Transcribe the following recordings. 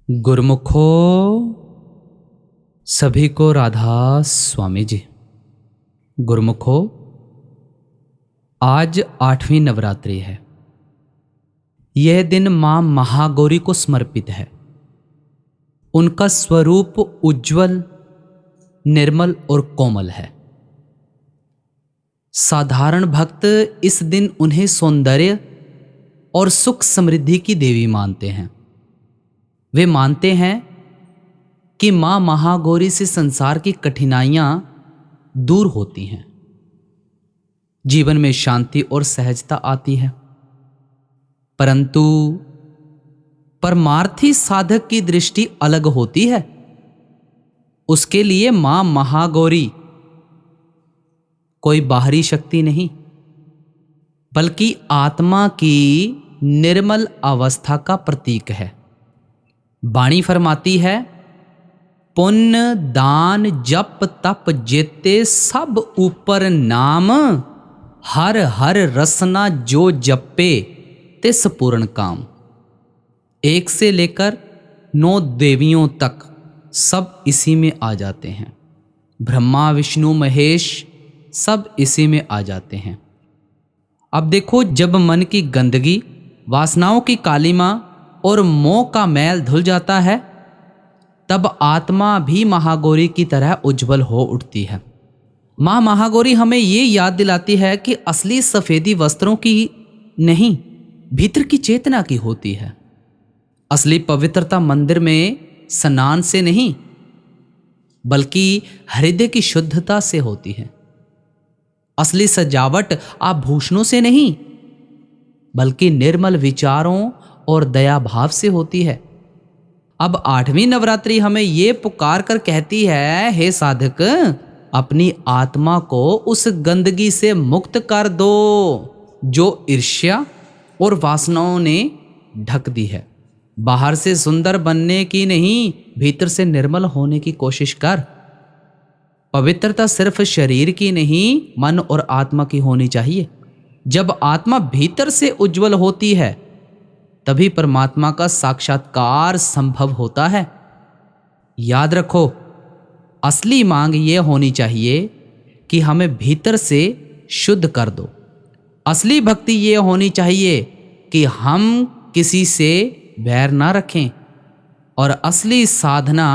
गुरुमुखो सभी को राधा स्वामी जी। गुरुमुखो, आज 8वीं नवरात्रि है। यह दिन मां महागौरी को समर्पित है। उनका स्वरूप उज्जवल, निर्मल और कोमल है। साधारण भक्त इस दिन उन्हें सौंदर्य और सुख समृद्धि की देवी मानते हैं। वे मानते हैं कि मां महागौरी से संसार की कठिनाइयां दूर होती हैं, जीवन में शांति और सहजता आती है। परंतु परमार्थी साधक की दृष्टि अलग होती है। उसके लिए मां महागौरी कोई बाहरी शक्ति नहीं, बल्कि आत्मा की निर्मल अवस्था का प्रतीक है। वाणी फरमाती है, पुण्य दान जप तप जेते सब ऊपर नाम, हर हर रसना जो जपे तिस पूर्ण काम। 1 से लेकर 9 देवियों तक सब इसी में आ जाते हैं। ब्रह्मा विष्णु महेश सब इसी में आ जाते हैं। अब देखो, जब मन की गंदगी, वासनाओं की कालिमा और मोह का मैल धुल जाता है, तब आत्मा भी महागौरी की तरह उज्जवल हो उठती है। मां महागौरी हमें ये याद दिलाती है कि असली सफेदी वस्त्रों की नहीं, भीतर की चेतना की होती है। असली पवित्रता मंदिर में स्नान से नहीं, बल्कि हृदय की शुद्धता से होती है। असली सजावट आभूषणों से नहीं, बल्कि निर्मल विचारों और दया भाव से होती है। अब 8वीं नवरात्रि हमें ये पुकार कर कहती है, हे साधक, अपनी आत्मा को उस गंदगी से मुक्त कर दो जो ईर्ष्या और वासनाओं ने ढक दी है। बाहर से सुंदर बनने की नहीं, भीतर से निर्मल होने की कोशिश कर। पवित्रता सिर्फ शरीर की नहीं, मन और आत्मा की होनी चाहिए। जब आत्मा भीतर से उज्जवल होती है, तभी परमात्मा का साक्षात्कार संभव होता है। याद रखो, असली मांग ये होनी चाहिए कि हमें भीतर से शुद्ध कर दो। असली भक्ति ये होनी चाहिए कि हम किसी से बैर ना रखें। और असली साधना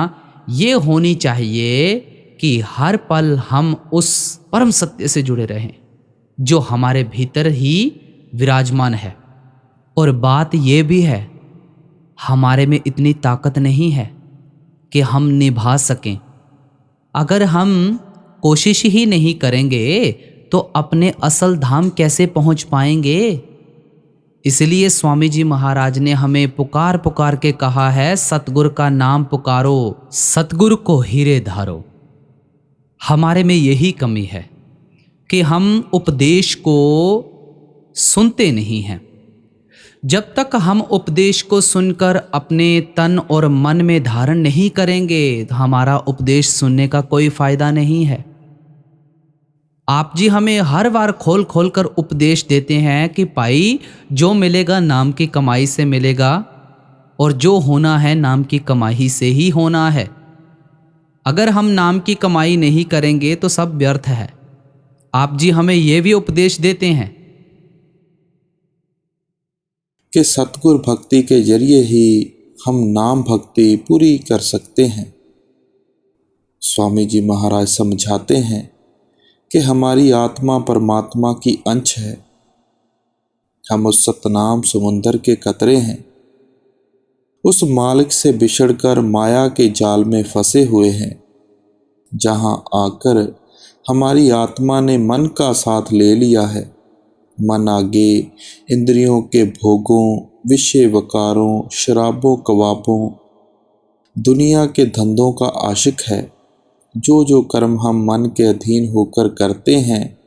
ये होनी चाहिए कि हर पल हम उस परम सत्य से जुड़े रहें जो हमारे भीतर ही विराजमान है। और बात यह भी है, हमारे में इतनी ताकत नहीं है कि हम निभा सकें। अगर हम कोशिश ही नहीं करेंगे तो अपने असल धाम कैसे पहुंच पाएंगे। इसलिए स्वामी जी महाराज ने हमें पुकार पुकार के कहा है, सतगुरु का नाम पुकारो, सतगुरु को हीरे धारो। हमारे में यही कमी है कि हम उपदेश को सुनते नहीं हैं। जब तक हम उपदेश को सुनकर अपने तन और मन में धारण नहीं करेंगे, तो हमारा उपदेश सुनने का कोई फायदा नहीं है। आप जी हमें हर बार खोल खोल कर उपदेश देते हैं कि भाई, जो मिलेगा नाम की कमाई से मिलेगा, और जो होना है नाम की कमाई से ही होना है। अगर हम नाम की कमाई नहीं करेंगे तो सब व्यर्थ है। आप जी हमें यह भी उपदेश देते हैं कि सतगुरु भक्ति के जरिए ही हम नाम भक्ति पूरी कर सकते हैं। स्वामी जी महाराज समझाते हैं कि हमारी आत्मा परमात्मा की अंश है। हम उस सतनाम समुंदर के कतरे हैं। उस मालिक से बिछड़कर माया के जाल में फंसे हुए हैं, जहां आकर हमारी आत्मा ने मन का साथ ले लिया है। मन आगे इंद्रियों के भोगों, विषय वकारों, शराबों कबाबों, दुनिया के धंधों का आशिक है। जो जो कर्म हम मन के अधीन होकर करते हैं,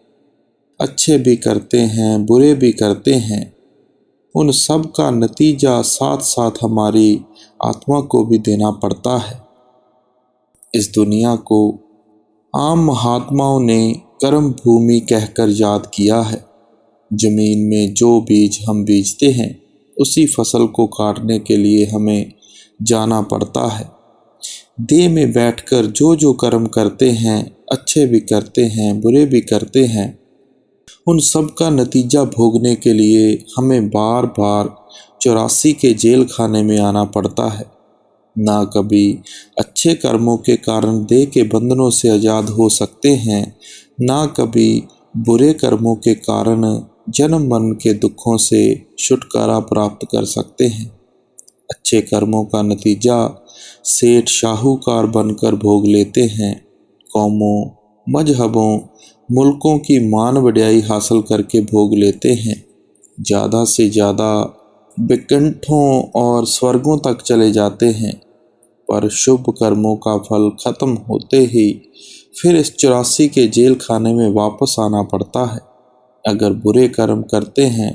अच्छे भी करते हैं, बुरे भी करते हैं, उन सब का नतीजा साथ साथ हमारी आत्मा को भी देना पड़ता है। इस दुनिया को आम महात्माओं ने कर्म भूमि कहकर याद किया है। जमीन में जो बीज हम बीजते हैं, उसी फसल को काटने के लिए हमें जाना पड़ता है। देह में बैठकर जो जो कर्म करते हैं, अच्छे भी करते हैं, बुरे भी करते हैं, उन सब का नतीजा भोगने के लिए हमें बार बार 84 के जेल खाने में आना पड़ता है। ना कभी अच्छे कर्मों के कारण देह के बंधनों से आज़ाद हो सकते हैं, ना कभी बुरे कर्मों के कारण जन्म मरण के दुखों से छुटकारा प्राप्त कर सकते हैं। अच्छे कर्मों का नतीजा सेठ शाहूकार बनकर भोग लेते हैं। कौमों, मजहबों, मुल्कों की मान बढ़ाई हासिल करके भोग लेते हैं। ज़्यादा से ज़्यादा विकुंठों और स्वर्गों तक चले जाते हैं। पर शुभ कर्मों का फल खत्म होते ही फिर इस 84 के जेल खाने में वापस आना पड़ता है। अगर बुरे कर्म करते हैं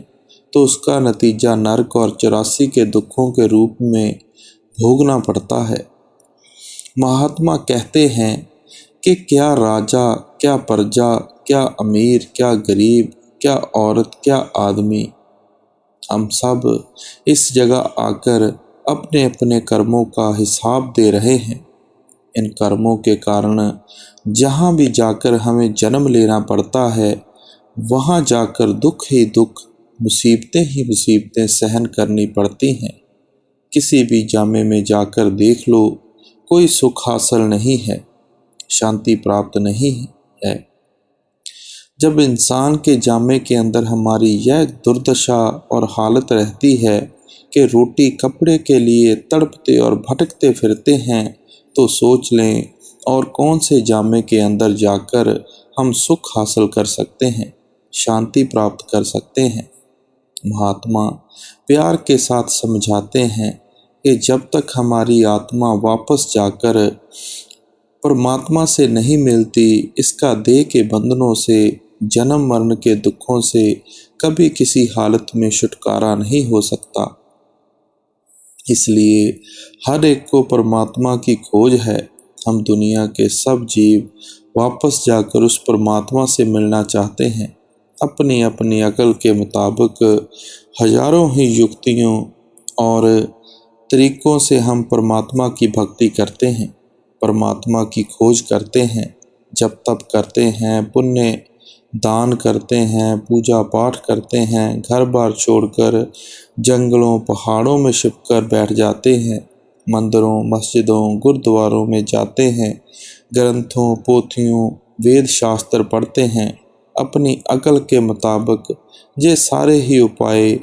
तो उसका नतीजा नरक और 84 के दुखों के रूप में भोगना पड़ता है। महात्मा कहते हैं कि क्या राजा, क्या प्रजा, क्या अमीर, क्या गरीब, क्या औरत, क्या आदमी, हम सब इस जगह आकर अपने अपने कर्मों का हिसाब दे रहे हैं। इन कर्मों के कारण जहाँ भी जाकर हमें जन्म लेना पड़ता है, वहाँ जाकर दुख ही दुख, मुसीबतें ही मुसीबतें सहन करनी पड़ती हैं। किसी भी जामे में जाकर देख लो, कोई सुख हासिल नहीं है, शांति प्राप्त नहीं है। जब इंसान के जामे के अंदर हमारी यह दुर्दशा और हालत रहती है कि रोटी कपड़े के लिए तड़पते और भटकते फिरते हैं, तो सोच लें और कौन से जामे के अंदर जाकर हम सुख हासिल कर सकते हैं, शांति प्राप्त कर सकते हैं। महात्मा प्यार के साथ समझाते हैं कि जब तक हमारी आत्मा वापस जाकर परमात्मा से नहीं मिलती, इसका देह के बंधनों से, जन्म मरण के दुखों से कभी किसी हालत में छुटकारा नहीं हो सकता। इसलिए हर एक को परमात्मा की खोज है। हम दुनिया के सब जीव वापस जाकर उस परमात्मा से मिलना चाहते हैं। अपनी अपनी अकल के मुताबिक हजारों ही युक्तियों और तरीकों से हम परमात्मा की भक्ति करते हैं, परमात्मा की खोज करते हैं, जप तप करते हैं, पुण्य दान करते हैं, पूजा पाठ करते हैं, घर बार छोड़कर जंगलों पहाड़ों में छिपकर बैठ जाते हैं, मंदिरों मस्जिदों गुरुद्वारों में जाते हैं, ग्रंथों पोथियों वेद शास्त्र पढ़ते हैं। अपनी अकल के मुताबिक ये सारे ही उपाय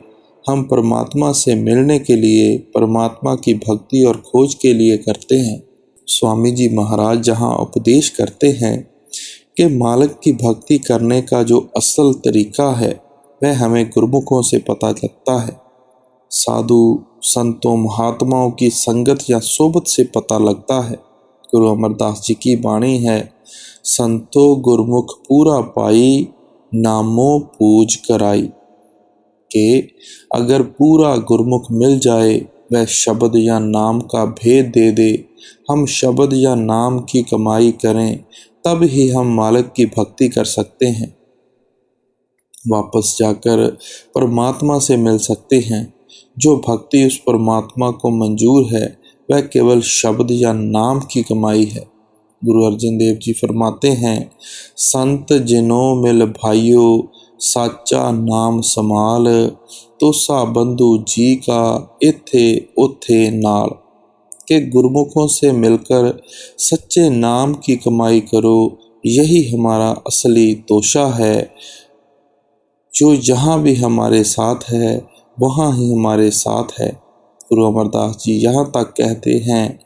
हम परमात्मा से मिलने के लिए, परमात्मा की भक्ति और खोज के लिए करते हैं। स्वामी जी महाराज जहाँ उपदेश करते हैं कि मालिक की भक्ति करने का जो असल तरीका है, वह हमें गुरुमुखों से पता लगता है, साधु संतों महात्माओं की संगत या सोबत से पता लगता है। गुरु अमरदास जी की वाणी है, संतो गुरमुख पूरा पाई, नामो पूज कराई, कि अगर पूरा गुरमुख मिल जाए, वह शब्द या नाम का भेद दे दे, हम शब्द या नाम की कमाई करें, तब ही हम मालिक की भक्ति कर सकते हैं, वापस जाकर परमात्मा से मिल सकते हैं। जो भक्ति उस परमात्मा को मंजूर है, वह केवल शब्द या नाम की कमाई है। गुरु अर्जन देव जी फरमाते हैं, संत जिनो मिल भाइयों, साचा नाम समाल, तोसा बंधु जी का इथे उथे नाल, के गुरमुखों से मिलकर सच्चे नाम की कमाई करो, यही हमारा असली तोशा है। जो जहाँ भी हमारे साथ है, वहाँ ही हमारे साथ है। गुरु अमरदास जी यहाँ तक कहते हैं,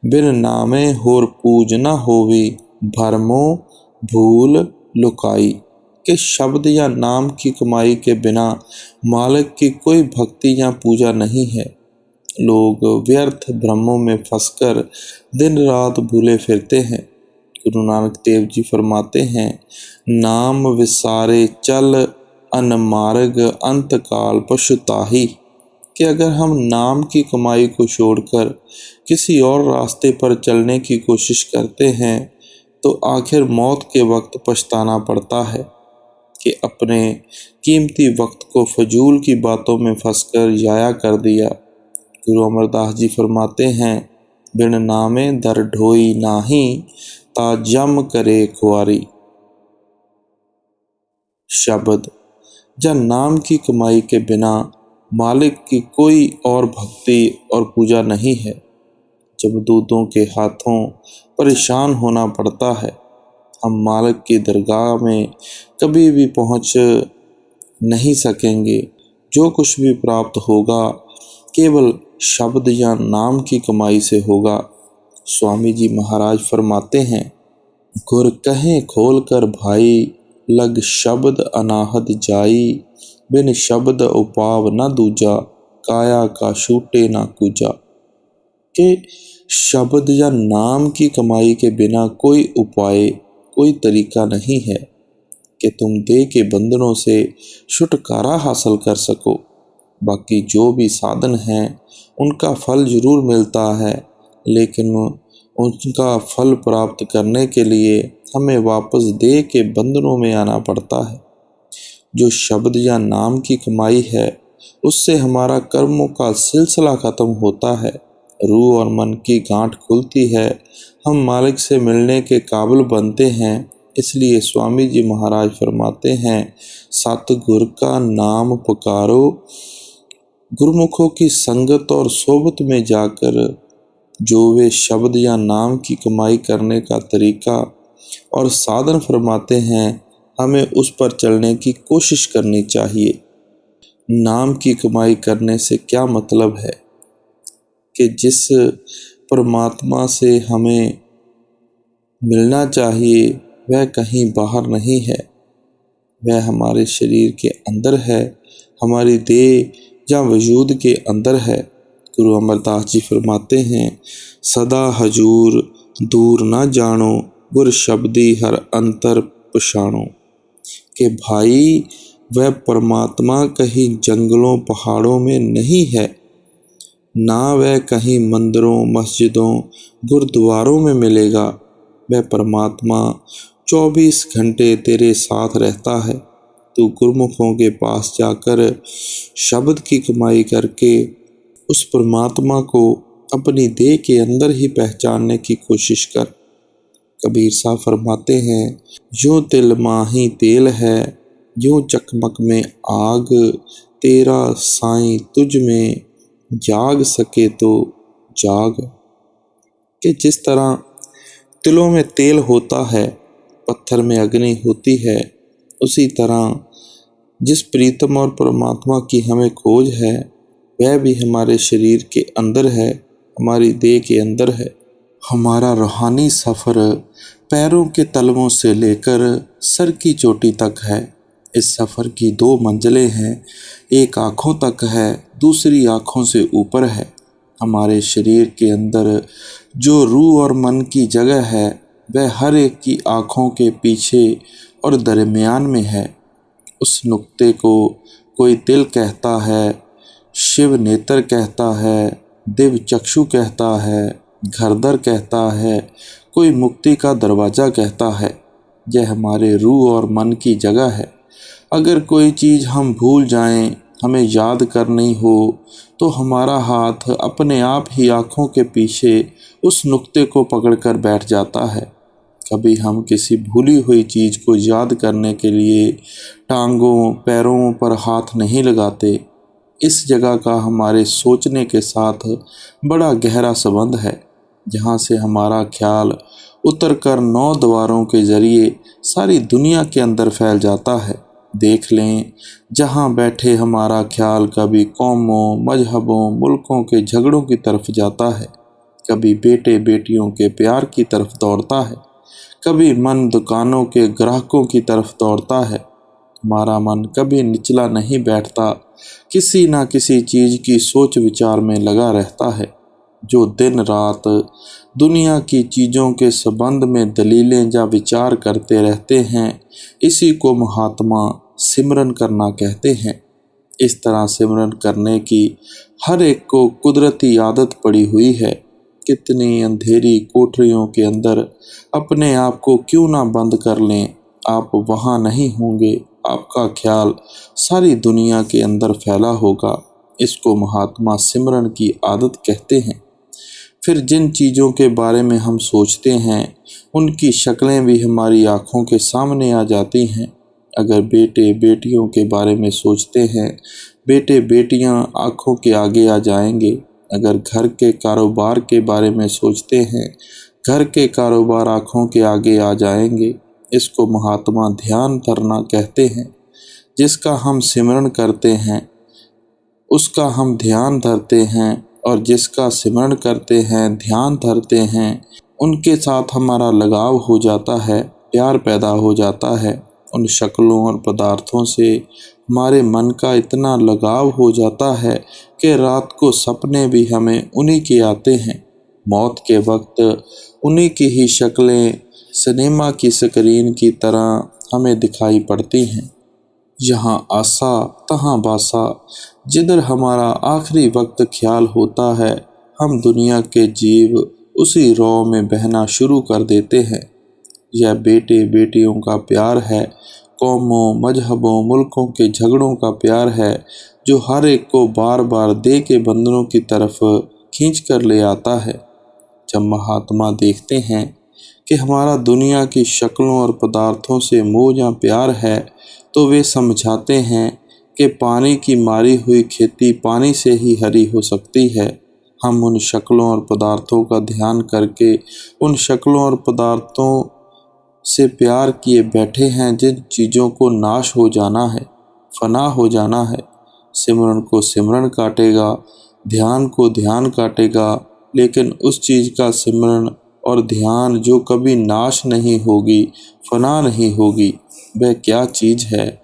बिन नामे होर पूज न होवी, भरमो भूल लुकाई, के शब्द या नाम की कमाई के बिना मालिक की कोई भक्ति या पूजा नहीं है। लोग व्यर्थ भ्रमों में फंसकर दिन रात भूले फिरते हैं। गुरु नानक देव जी फरमाते हैं, नाम विसारे चल अनमार्ग, अंत काल पशुताही, कि अगर हम नाम की कमाई को छोड़कर किसी और रास्ते पर चलने की कोशिश करते हैं, तो आखिर मौत के वक्त पछताना पड़ता है कि अपने कीमती वक्त को फजूल की बातों में फंसकर ज़ाया कर दिया। गुरु अमरदास जी फरमाते हैं, बिन नामे दर ढोई नाही, ता जम करे खुआरी। शब्द या नाम की कमाई के बिना मालिक की कोई और भक्ति और पूजा नहीं है। जब दूतों के हाथों परेशान होना पड़ता है, हम मालिक की दरगाह में कभी भी पहुंच नहीं सकेंगे। जो कुछ भी प्राप्त होगा केवल शब्द या नाम की कमाई से होगा। स्वामी जी महाराज फरमाते हैं, गुर कहें खोल कर भाई, लग शब्द अनाहत जाई, बिन शब्द उपाव न दूजा, काया का छूटे ना कूजा। कि शब्द या नाम की कमाई के बिना कोई उपाय, कोई तरीका नहीं है कि तुम देह के बंधनों से छुटकारा हासिल कर सको। बाकी जो भी साधन हैं उनका फल जरूर मिलता है, लेकिन उनका फल प्राप्त करने के लिए हमें वापस देह के बंधनों में आना पड़ता है। जो शब्द या नाम की कमाई है उससे हमारा कर्मों का सिलसिला खत्म होता है, रूह और मन की गांठ खुलती है, हम मालिक से मिलने के काबिल बनते हैं। इसलिए स्वामी जी महाराज फरमाते हैं, सतगुर का नाम पुकारो, गुरुमुखों की संगत और सोबत में जाकर जो वे शब्द या नाम की कमाई करने का तरीका और साधन फरमाते हैं, हमें उस पर चलने की कोशिश करनी चाहिए। नाम की कमाई करने से क्या मतलब है कि जिस परमात्मा से हमें मिलना चाहिए वह कहीं बाहर नहीं है, वह हमारे शरीर के अंदर है, हमारी देह या वजूद के अंदर है। गुरु अमरदास जी फरमाते हैं, सदा हजूर दूर ना जानो, गुर शब्दी हर अंतर पछाणो। कि भाई वह परमात्मा कहीं जंगलों पहाड़ों में नहीं है, ना वह कहीं मंदिरों मस्जिदों गुरुद्वारों में मिलेगा। वह परमात्मा 24 घंटे तेरे साथ रहता है। तू गुरुमुखों के पास जाकर शब्द की कमाई करके उस परमात्मा को अपनी देह के अंदर ही पहचानने की कोशिश कर। कबीर साहब फरमाते हैं, यूं तिल माही तेल है, यूं चकमक में आग, तेरा साईं तुझ में जाग सके तो जाग। कि जिस तरह तिलों में तेल होता है, पत्थर में अग्नि होती है, उसी तरह जिस प्रीतम और परमात्मा की हमें खोज है वह भी हमारे शरीर के अंदर है, हमारी देह के अंदर है। हमारा रूहानी सफ़र पैरों के तलवों से लेकर सर की चोटी तक है। इस सफ़र की 2 मंजिलें हैं, एक आँखों तक है, दूसरी आँखों से ऊपर है। हमारे शरीर के अंदर जो रूह और मन की जगह है वह हर एक की आँखों के पीछे और दरमियान में है। उस नुक्ते को कोई दिल कहता है, शिव नेत्र कहता है, दिव्य चक्षु कहता है, घरदर कहता है, कोई मुक्ति का दरवाज़ा कहता है। यह हमारे रूह और मन की जगह है। अगर कोई चीज़ हम भूल जाएं, हमें याद करनी हो तो हमारा हाथ अपने आप ही आँखों के पीछे उस नुक्ते को पकड़कर बैठ जाता है। कभी हम किसी भूली हुई चीज़ को याद करने के लिए टांगों पैरों पर हाथ नहीं लगाते। इस जगह का हमारे सोचने के साथ बड़ा गहरा संबंध है, जहाँ से हमारा ख्याल उतरकर 9 द्वारों के ज़रिए सारी दुनिया के अंदर फैल जाता है। देख लें, जहाँ बैठे हमारा ख्याल कभी कौमों मजहबों मुल्कों के झगड़ों की तरफ जाता है, कभी बेटे बेटियों के प्यार की तरफ दौड़ता है, कभी मन दुकानों के ग्राहकों की तरफ दौड़ता है। हमारा मन कभी निचला नहीं बैठता, किसी ना किसी चीज़ की सोच विचार में लगा रहता है। जो दिन रात दुनिया की चीज़ों के संबंध में दलीलें या विचार करते रहते हैं, इसी को महात्मा सिमरन करना कहते हैं। इस तरह सिमरन करने की हर एक को कुदरती आदत पड़ी हुई है। कितनी अंधेरी कोठरियों के अंदर अपने आप को क्यों ना बंद कर लें, आप वहाँ नहीं होंगे, आपका ख्याल सारी दुनिया के अंदर फैला होगा। इसको महात्मा सिमरन की आदत कहते हैं। फिर जिन चीज़ों के बारे में हम सोचते हैं उनकी शक्लें भी हमारी आँखों के सामने आ जाती हैं। अगर बेटे बेटियों के बारे में सोचते हैं, बेटे बेटियां आँखों के आगे आ जाएंगे। अगर घर के कारोबार के बारे में सोचते हैं, घर के कारोबार आँखों के आगे आ जाएंगे। इसको महात्मा ध्यान धरना कहते हैं। जिसका हम सिमरन करते हैं उसका हम ध्यान धरते हैं, और जिसका सिमरन करते हैं, ध्यान धरते हैं, उनके साथ हमारा लगाव हो जाता है, प्यार पैदा हो जाता है। उन शक्लों और पदार्थों से हमारे मन का इतना लगाव हो जाता है कि रात को सपने भी हमें उन्हीं के आते हैं। मौत के वक्त उन्हीं की ही शक्लें सिनेमा की स्क्रीन की तरह हमें दिखाई पड़ती हैं। यहाँ आसा तहाँ बासा, जिधर हमारा आखिरी वक्त ख्याल होता है, हम दुनिया के जीव उसी रौ में बहना शुरू कर देते हैं। यह बेटे बेटियों का प्यार है, कौमों मजहबों मुल्कों के झगड़ों का प्यार है, जो हर एक को बार बार दे के बंधनों की तरफ खींच कर ले आता है। जब महात्मा देखते हैं कि हमारा दुनिया की शक्लों और पदार्थों से मोह या प्यार है, तो वे समझाते हैं कि पानी की मारी हुई खेती पानी से ही हरी हो सकती है। हम उन शक्लों और पदार्थों का ध्यान करके उन शक्लों और पदार्थों से प्यार किए बैठे हैं जिन चीज़ों को नाश हो जाना है, फना हो जाना है। सिमरन को सिमरन काटेगा, ध्यान को ध्यान काटेगा, लेकिन उस चीज़ का सिमरन और ध्यान जो कभी नाश नहीं होगी, फना नहीं होगी, वह क्या चीज़ है?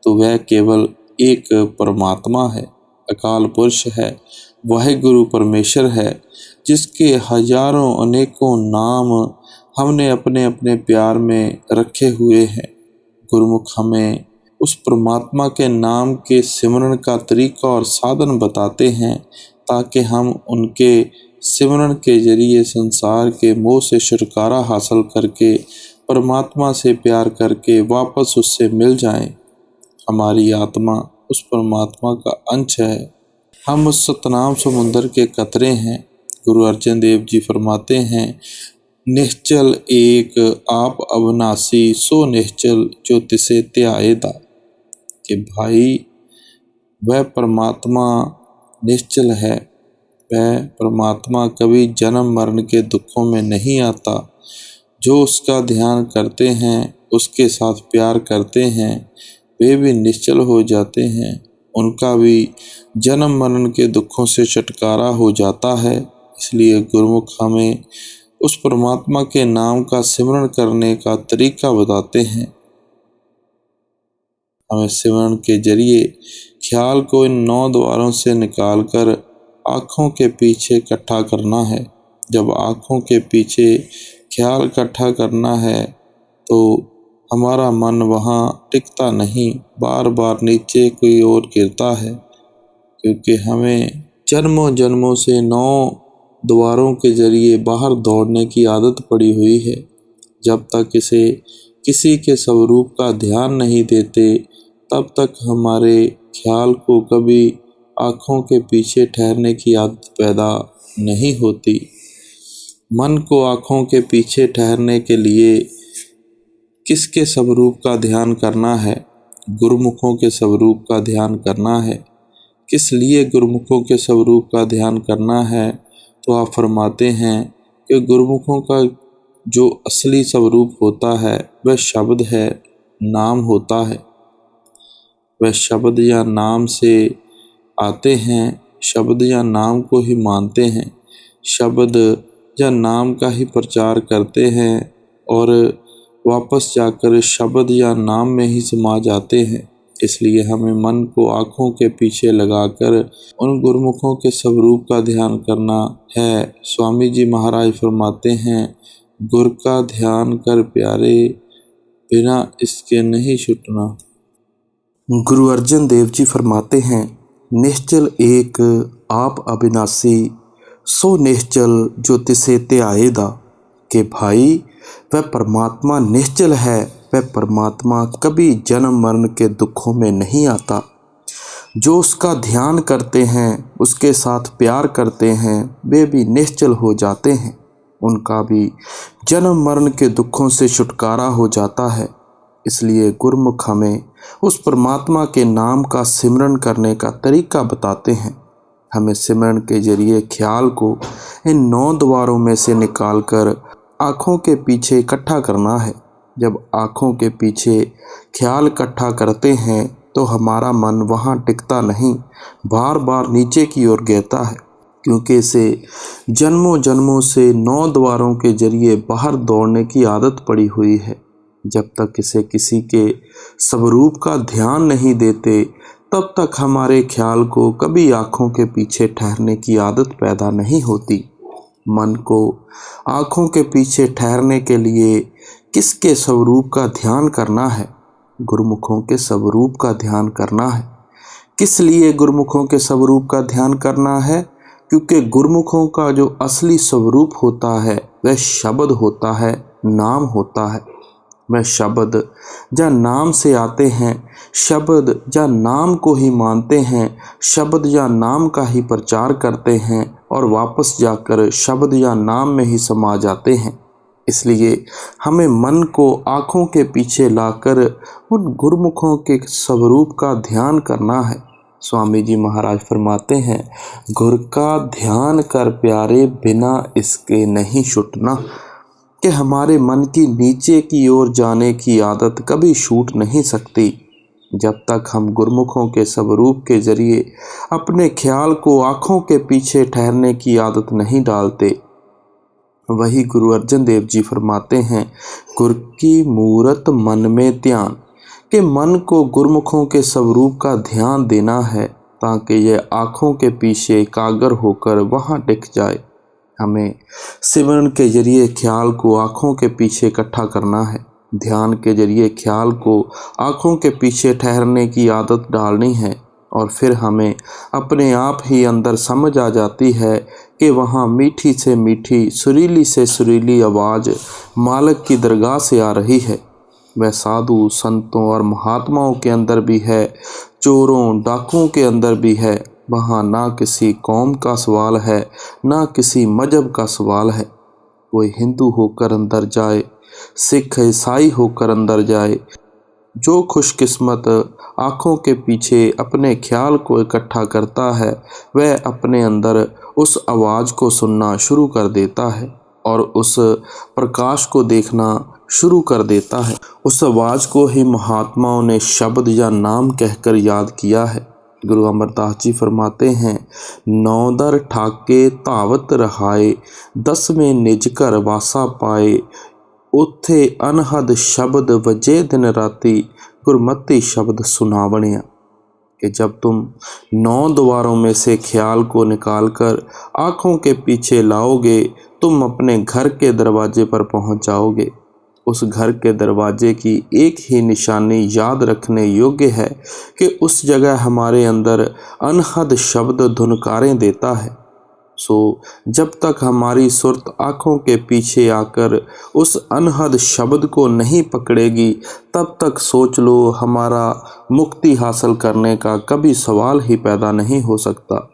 तो वह केवल एक परमात्मा है, अकाल पुरुष है, वाहिगुरु परमेश्वर है, जिसके हजारों अनेकों नाम हमने अपने अपने प्यार में रखे हुए हैं। गुरुमुख हमें उस परमात्मा के नाम के सिमरन का तरीका और साधन बताते हैं, ताकि हम उनके सिमरन के जरिए संसार के मोह से छुटकारा हासिल करके परमात्मा से प्यार करके वापस उससे मिल जाएं। हमारी आत्मा उस परमात्मा का अंश है, हम उस सतनाम समुंदर के कतरे हैं। गुरु अर्जन देव जी फरमाते हैं, निश्चल एक आप अविनाशी, सो निश्चल जो तिसे त्याएदा। कि भाई वह परमात्मा निश्चल है, वह परमात्मा कभी जन्म मरण के दुखों में नहीं आता। जो उसका ध्यान करते हैं, उसके साथ प्यार करते हैं, वे भी निश्चल हो जाते हैं, उनका भी जन्म मरण के दुखों से छुटकारा हो जाता है। इसलिए गुरुमुख हमें उस परमात्मा के नाम का सिमरन करने का तरीका बताते हैं। हमें सिमरन के जरिए ख्याल को इन 9 द्वारों से निकालकर आँखों के पीछे इकट्ठा करना है। जब आँखों के पीछे ख्याल इकट्ठा करना है तो हमारा मन वहाँ टिकता नहीं, बार बार नीचे कोई और गिरता है, क्योंकि हमें जन्मों जन्मों से 9 द्वारों के जरिए बाहर दौड़ने की आदत पड़ी हुई है। जब तक इसे किसी के स्वरूप का ध्यान नहीं देते, तब तक हमारे ख्याल को कभी आँखों के पीछे ठहरने की आदत पैदा नहीं होती। मन को आँखों के पीछे ठहरने के लिए किसके स्वरूप का ध्यान करना है? गुरुमुखों के स्वरूप का ध्यान करना है। किस लिए गुरुमुखों के स्वरूप का ध्यान करना है? तो आप फरमाते हैं कि गुरुमुखों का जो असली स्वरूप होता है वह शब्द है, नाम होता है। वह शब्द या नाम से आते हैं, शब्द या नाम को ही मानते हैं, शब्द या नाम का ही प्रचार करते हैं और वापस जाकर शब्द या नाम में ही समा जाते हैं। इसलिए हमें मन को आँखों के पीछे लगाकर उन गुरुमुखों के स्वरूप का ध्यान करना है। स्वामी जी महाराज फरमाते हैं, गुर का ध्यान कर प्यारे, बिना इसके नहीं छूटना। गुरु अर्जन देव जी फरमाते हैं, निश्चल एक आप अविनाशी, सो निश्चल जो तिसे त्याएदा। के भाई वह परमात्मा निश्चल है, वह परमात्मा कभी जन्म मरण के दुखों में नहीं आता। जो उसका ध्यान करते हैं, उसके साथ प्यार करते हैं, वे भी निश्चल हो जाते हैं। उनका भी जन्म मरण के दुखों से छुटकारा हो जाता है। इसलिए गुरुमुख हमें उस परमात्मा के नाम का सिमरन करने का तरीका बताते हैं। हमें सिमरन के जरिए ख्याल को इन 9 द्वारों में से निकालकर आँखों के पीछे इकट्ठा करना है। जब आँखों के पीछे ख्याल इकट्ठा करते हैं तो हमारा मन वहाँ टिकता नहीं, बार बार नीचे की ओर गिरता है, क्योंकि इसे जन्मों जन्मों से 9 द्वारों के जरिए बाहर दौड़ने की आदत पड़ी हुई है। जब तक इसे किसी के स्वरूप का ध्यान नहीं देते, तब तक हमारे ख्याल को कभी आँखों के पीछे ठहरने की आदत पैदा नहीं होती। मन को आँखों के पीछे ठहरने के लिए किसके स्वरूप का ध्यान करना है? गुरुमुखों के स्वरूप का ध्यान करना है। किस लिए गुरुमुखों के स्वरूप का ध्यान करना है? क्योंकि गुरुमुखों का जो असली स्वरूप होता है वह शब्द होता है, नाम होता है। वह शब्द या नाम से आते हैं, शब्द या नाम को ही मानते हैं, शब्द या नाम का ही प्रचार करते हैं और वापस जाकर शब्द या नाम में ही समा जाते हैं। इसलिए हमें मन को आँखों के पीछे लाकर उन गुरुमुखों के स्वरूप का ध्यान करना है। स्वामी जी महाराज फरमाते हैं, गुर का ध्यान कर प्यारे, बिना इसके नहीं छूटना। कि हमारे मन की नीचे की ओर जाने की आदत कभी छूट नहीं सकती। जब तक हम गुरुमुखों के स्वरूप के जरिए अपने ख्याल को आँखों के पीछे ठहरने की आदत नहीं डालते। वही गुरु अर्जन देव जी फरमाते हैं, गुर की मूरत मन में ध्यान। कि मन को गुरुमुखों के स्वरूप का ध्यान देना है ताकि यह आँखों के पीछे एकाग्र होकर वहाँ टिक जाए। हमें सिमरन के जरिए ख्याल को आँखों के पीछे इकट्ठा करना है। ध्यान के जरिए ख्याल को आँखों के पीछे ठहरने की आदत डालनी है और फिर हमें अपने आप ही अंदर समझ आ जाती है कि वहाँ मीठी से मीठी, सुरीली से सुरीली आवाज़ मालिक की दरगाह से आ रही है। वह साधु संतों और महात्माओं के अंदर भी है, चोरों डाकुओं के अंदर भी है। वहाँ ना किसी कौम का सवाल है, ना किसी मजहब का सवाल है। कोई हिंदू होकर अंदर जाए, सिख ईसाई होकर अंदर जाए, जो खुशकिस्मत आँखों के पीछे अपने ख्याल को इकट्ठा करता है वह अपने अंदर उस आवाज़ को सुनना शुरू कर देता है और उस प्रकाश को देखना शुरू कर देता है। उस आवाज़ को ही महात्माओं ने शब्द या नाम कहकर याद किया है। गुरु अमरदास जी फरमाते हैं, 9 दर ठाके धावत रहाए, 10 में निज घर वासा पाए, उथे अनहद शब्द वजे दिन राती, गुरमति शब्द सुनावणिया। कि जब तुम 9 द्वारों में से ख्याल को निकालकर आँखों के पीछे लाओगे, तुम अपने घर के दरवाजे पर पहुँच जाओगे। उस घर के दरवाजे की एक ही निशानी याद रखने योग्य है कि उस जगह हमारे अंदर अनहद शब्द धुनकारें देता है। सो जब तक हमारी सुरत आँखों के पीछे आकर उस अनहद शब्द को नहीं पकड़ेगी, तब तक सोच लो हमारा मुक्ति हासिल करने का कभी सवाल ही पैदा नहीं हो सकता।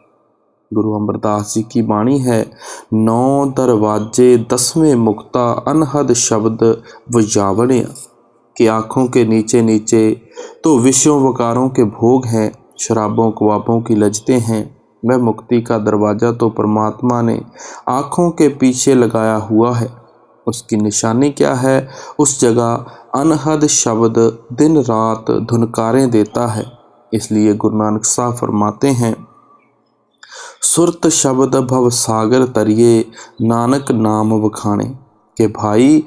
गुरु अमरदास जी की वाणी है, 9 दरवाजे 10वें मुक्ता, अनहद शब्द वजावणिया। कि आँखों के नीचे नीचे तो विषयों वकारों के भोग हैं, शराबों कबाबों की लज्जतें हैं। वह मुक्ति का दरवाज़ा तो परमात्मा ने आँखों के पीछे लगाया हुआ है। उसकी निशानी क्या है? उस जगह अनहद शब्द दिन रात धुनकारें देता है। इसलिए गुरु नानक साहब फरमाते हैं, सुरत शब्द भव सागर तरिए, नानक नाम वखाने। के भाई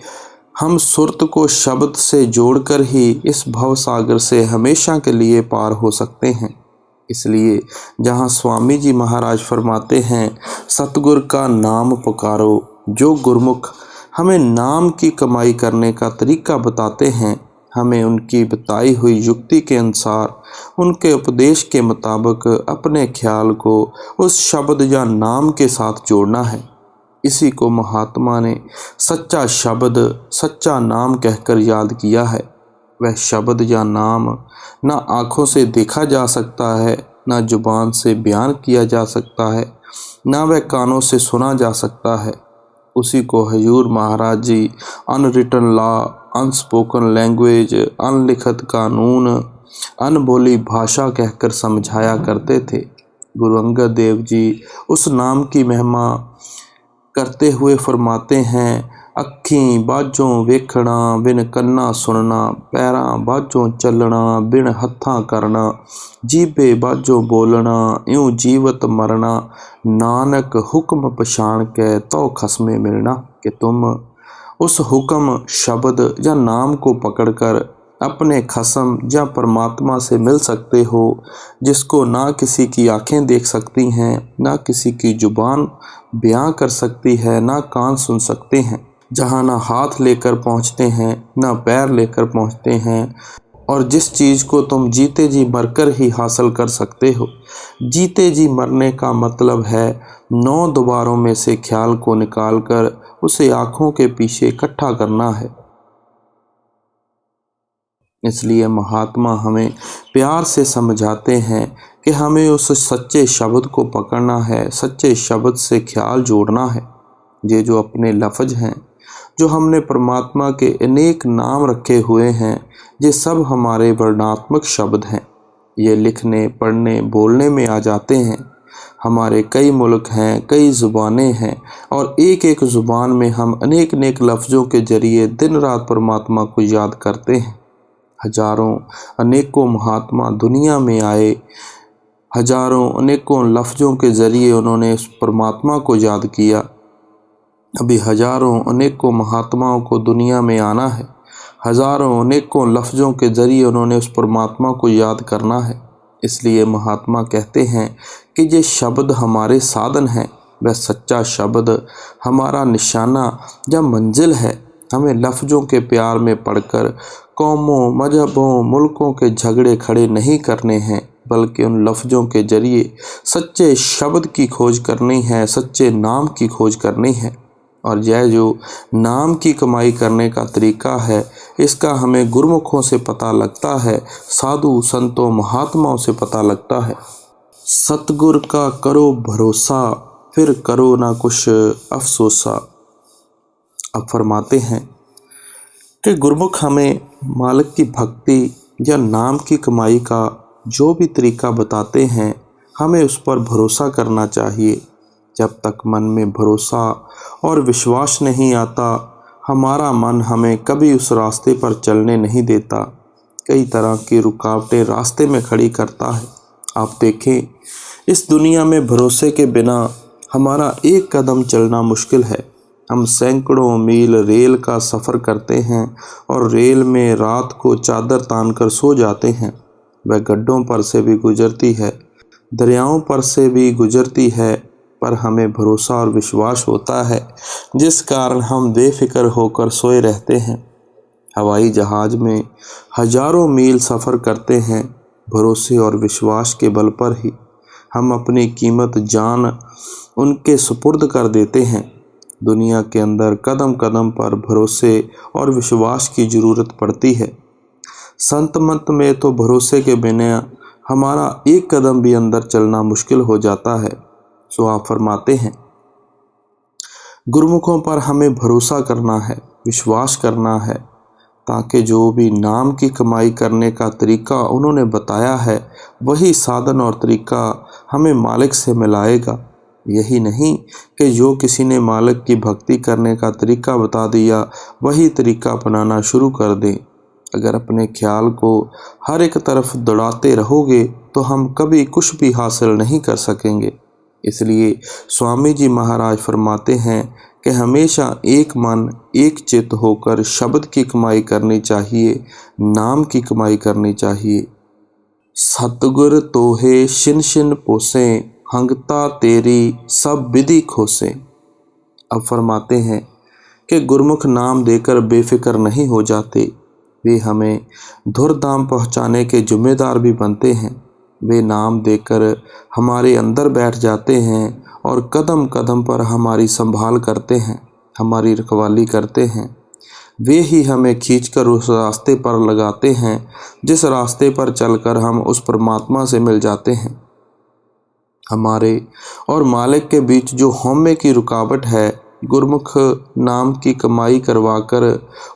हम सुरत को शब्द से जोड़कर ही इस भव सागर से हमेशा के लिए पार हो सकते हैं। इसलिए जहाँ स्वामी जी महाराज फरमाते हैं, सतगुर का नाम पुकारो, जो गुरमुख हमें नाम की कमाई करने का तरीका बताते हैं, हमें उनकी बताई हुई युक्ति के अनुसार, उनके उपदेश के मुताबिक अपने ख्याल को उस शब्द या नाम के साथ जोड़ना है। इसी को महात्मा ने सच्चा शब्द, सच्चा नाम कहकर याद किया है। वह शब्द या नाम ना आँखों से देखा जा सकता है, ना जुबान से बयान किया जा सकता है, ना वह कानों से सुना जा सकता है। उसी को हजूर महाराज जी अनरिटन लॉ, अनस्पोकन लैंग्वेज, अनलिखित कानून, अनबोली भाषा कहकर समझाया करते थे। गुरु अंगद देव जी उस नाम की महिमा करते हुए फरमाते हैं, अखी बाजों वेखना बिन कन्ना सुनना, पैरां बाजों चलना बिन हत्थां करना, जीभे बाजों बोलना यूं जीवत मरना, नानक हुक्म पछाण के तो खसमे मिलना। कि तुम उस हुक्म शब्द या नाम को पकड़कर अपने खसम या परमात्मा से मिल सकते हो, जिसको ना किसी की आंखें देख सकती हैं, ना किसी की जुबान बयां कर सकती है, ना कान सुन सकते हैं, जहाँ ना हाथ लेकर पहुँचते हैं, ना पैर लेकर पहुँचते हैं, और जिस चीज़ को तुम जीते जी मरकर ही हासिल कर सकते हो। जीते जी मरने का मतलब है 9 दोबारों में से ख्याल को निकालकर उसे आँखों के पीछे इकट्ठा करना है। इसलिए महात्मा हमें प्यार से समझाते हैं कि हमें उस सच्चे शब्द को पकड़ना है, सच्चे शब्द से ख्याल जोड़ना है। ये जो अपने लफ्ज़ हैं, जो हमने परमात्मा के अनेक नाम रखे हुए हैं, ये सब हमारे वर्णात्मक शब्द हैं। ये लिखने, पढ़ने, बोलने में आ जाते हैं। हमारे कई मुल्क हैं, कई ज़ुबानें हैं, और एक एक ज़ुबान में हम अनेक अनेक लफ्ज़ों के ज़रिए दिन रात परमात्मा को याद करते हैं। हजारों अनेकों महात्मा दुनिया में आए, हजारों अनेकों लफ्ज़ों के ज़रिए उन्होंने उस परमात्मा को याद किया। अभी हजारों अनेकों महात्माओं को दुनिया में आना है, हजारों अनेकों लफ्ज़ों के ज़रिए उन्होंने उस परमात्मा को याद करना है। इसलिए महात्मा कहते हैं कि ये शब्द हमारे साधन हैं, वह सच्चा शब्द हमारा निशाना या मंजिल है। हमें लफ्ज़ों के प्यार में पढ़कर कौमों, मजहबों, मुल्कों के झगड़े खड़े नहीं करने हैं, बल्कि उन लफ्ज़ों के ज़रिए सच्चे शब्द की खोज करनी है, सच्चे नाम की खोज करनी है। और यह जो नाम की कमाई करने का तरीका है, इसका हमें गुरमुखों से पता लगता है, साधु संतों महात्माओं से पता लगता है। सतगुर का करो भरोसा, फिर करो ना कुछ अफसोसा। अब फरमाते हैं कि गुरमुख हमें मालिक की भक्ति या नाम की कमाई का जो भी तरीका बताते हैं, हमें उस पर भरोसा करना चाहिए। जब तक मन में भरोसा और विश्वास नहीं आता, हमारा मन हमें कभी उस रास्ते पर चलने नहीं देता। कई तरह की रुकावटें रास्ते में खड़ी करता है। आप देखें, इस दुनिया में भरोसे के बिना हमारा एक कदम चलना मुश्किल है। हम सैकड़ों मील रेल का सफ़र करते हैं और रेल में रात को चादर तानकर सो जाते हैं। वह गड्ढों पर से भी गुजरती है, दरियाओं पर से भी गुजरती है, पर हमें भरोसा और विश्वास होता है, जिस कारण हम बेफिक्र होकर सोए रहते हैं। हवाई जहाज़ में हजारों मील सफ़र करते हैं, भरोसे और विश्वास के बल पर ही हम अपनी कीमत जान उनके सुपुर्द कर देते हैं। दुनिया के अंदर कदम कदम पर भरोसे और विश्वास की ज़रूरत पड़ती है। संत मत में तो भरोसे के बिना हमारा एक कदम भी अंदर चलना मुश्किल हो जाता है। सो आप फरमाते हैं, गुरमुखों पर हमें भरोसा करना है, विश्वास करना है, ताकि जो भी नाम की कमाई करने का तरीका उन्होंने बताया है, वही साधन और तरीका हमें मालिक से मिलाएगा। यही नहीं कि जो किसी ने मालिक की भक्ति करने का तरीका बता दिया, वही तरीका अपनाना शुरू कर दें। अगर अपने ख्याल को हर एक तरफ दौड़ाते रहोगे तो हम कभी कुछ भी हासिल नहीं कर सकेंगे। इसलिए स्वामी जी महाराज फरमाते हैं कि हमेशा एक मन एक चित्त होकर शब्द की कमाई करनी चाहिए, नाम की कमाई करनी चाहिए। सतगुर तोहे शिन शिन पोसे, हंगता तेरी सब विधि खोसे। अब फरमाते हैं कि गुरमुख नाम देकर बेफिक्र नहीं हो जाते, वे हमें धुरधाम पहुँचाने के जिम्मेदार भी बनते हैं। वे नाम देकर हमारे अंदर बैठ जाते हैं और कदम कदम पर हमारी संभाल करते हैं, हमारी रखवाली करते हैं। वे ही हमें खींचकर उस रास्ते पर लगाते हैं जिस रास्ते पर चलकर हम उस परमात्मा से मिल जाते हैं। हमारे और मालिक के बीच जो हौमे की रुकावट है, गुरमुख नाम की कमाई करवाकर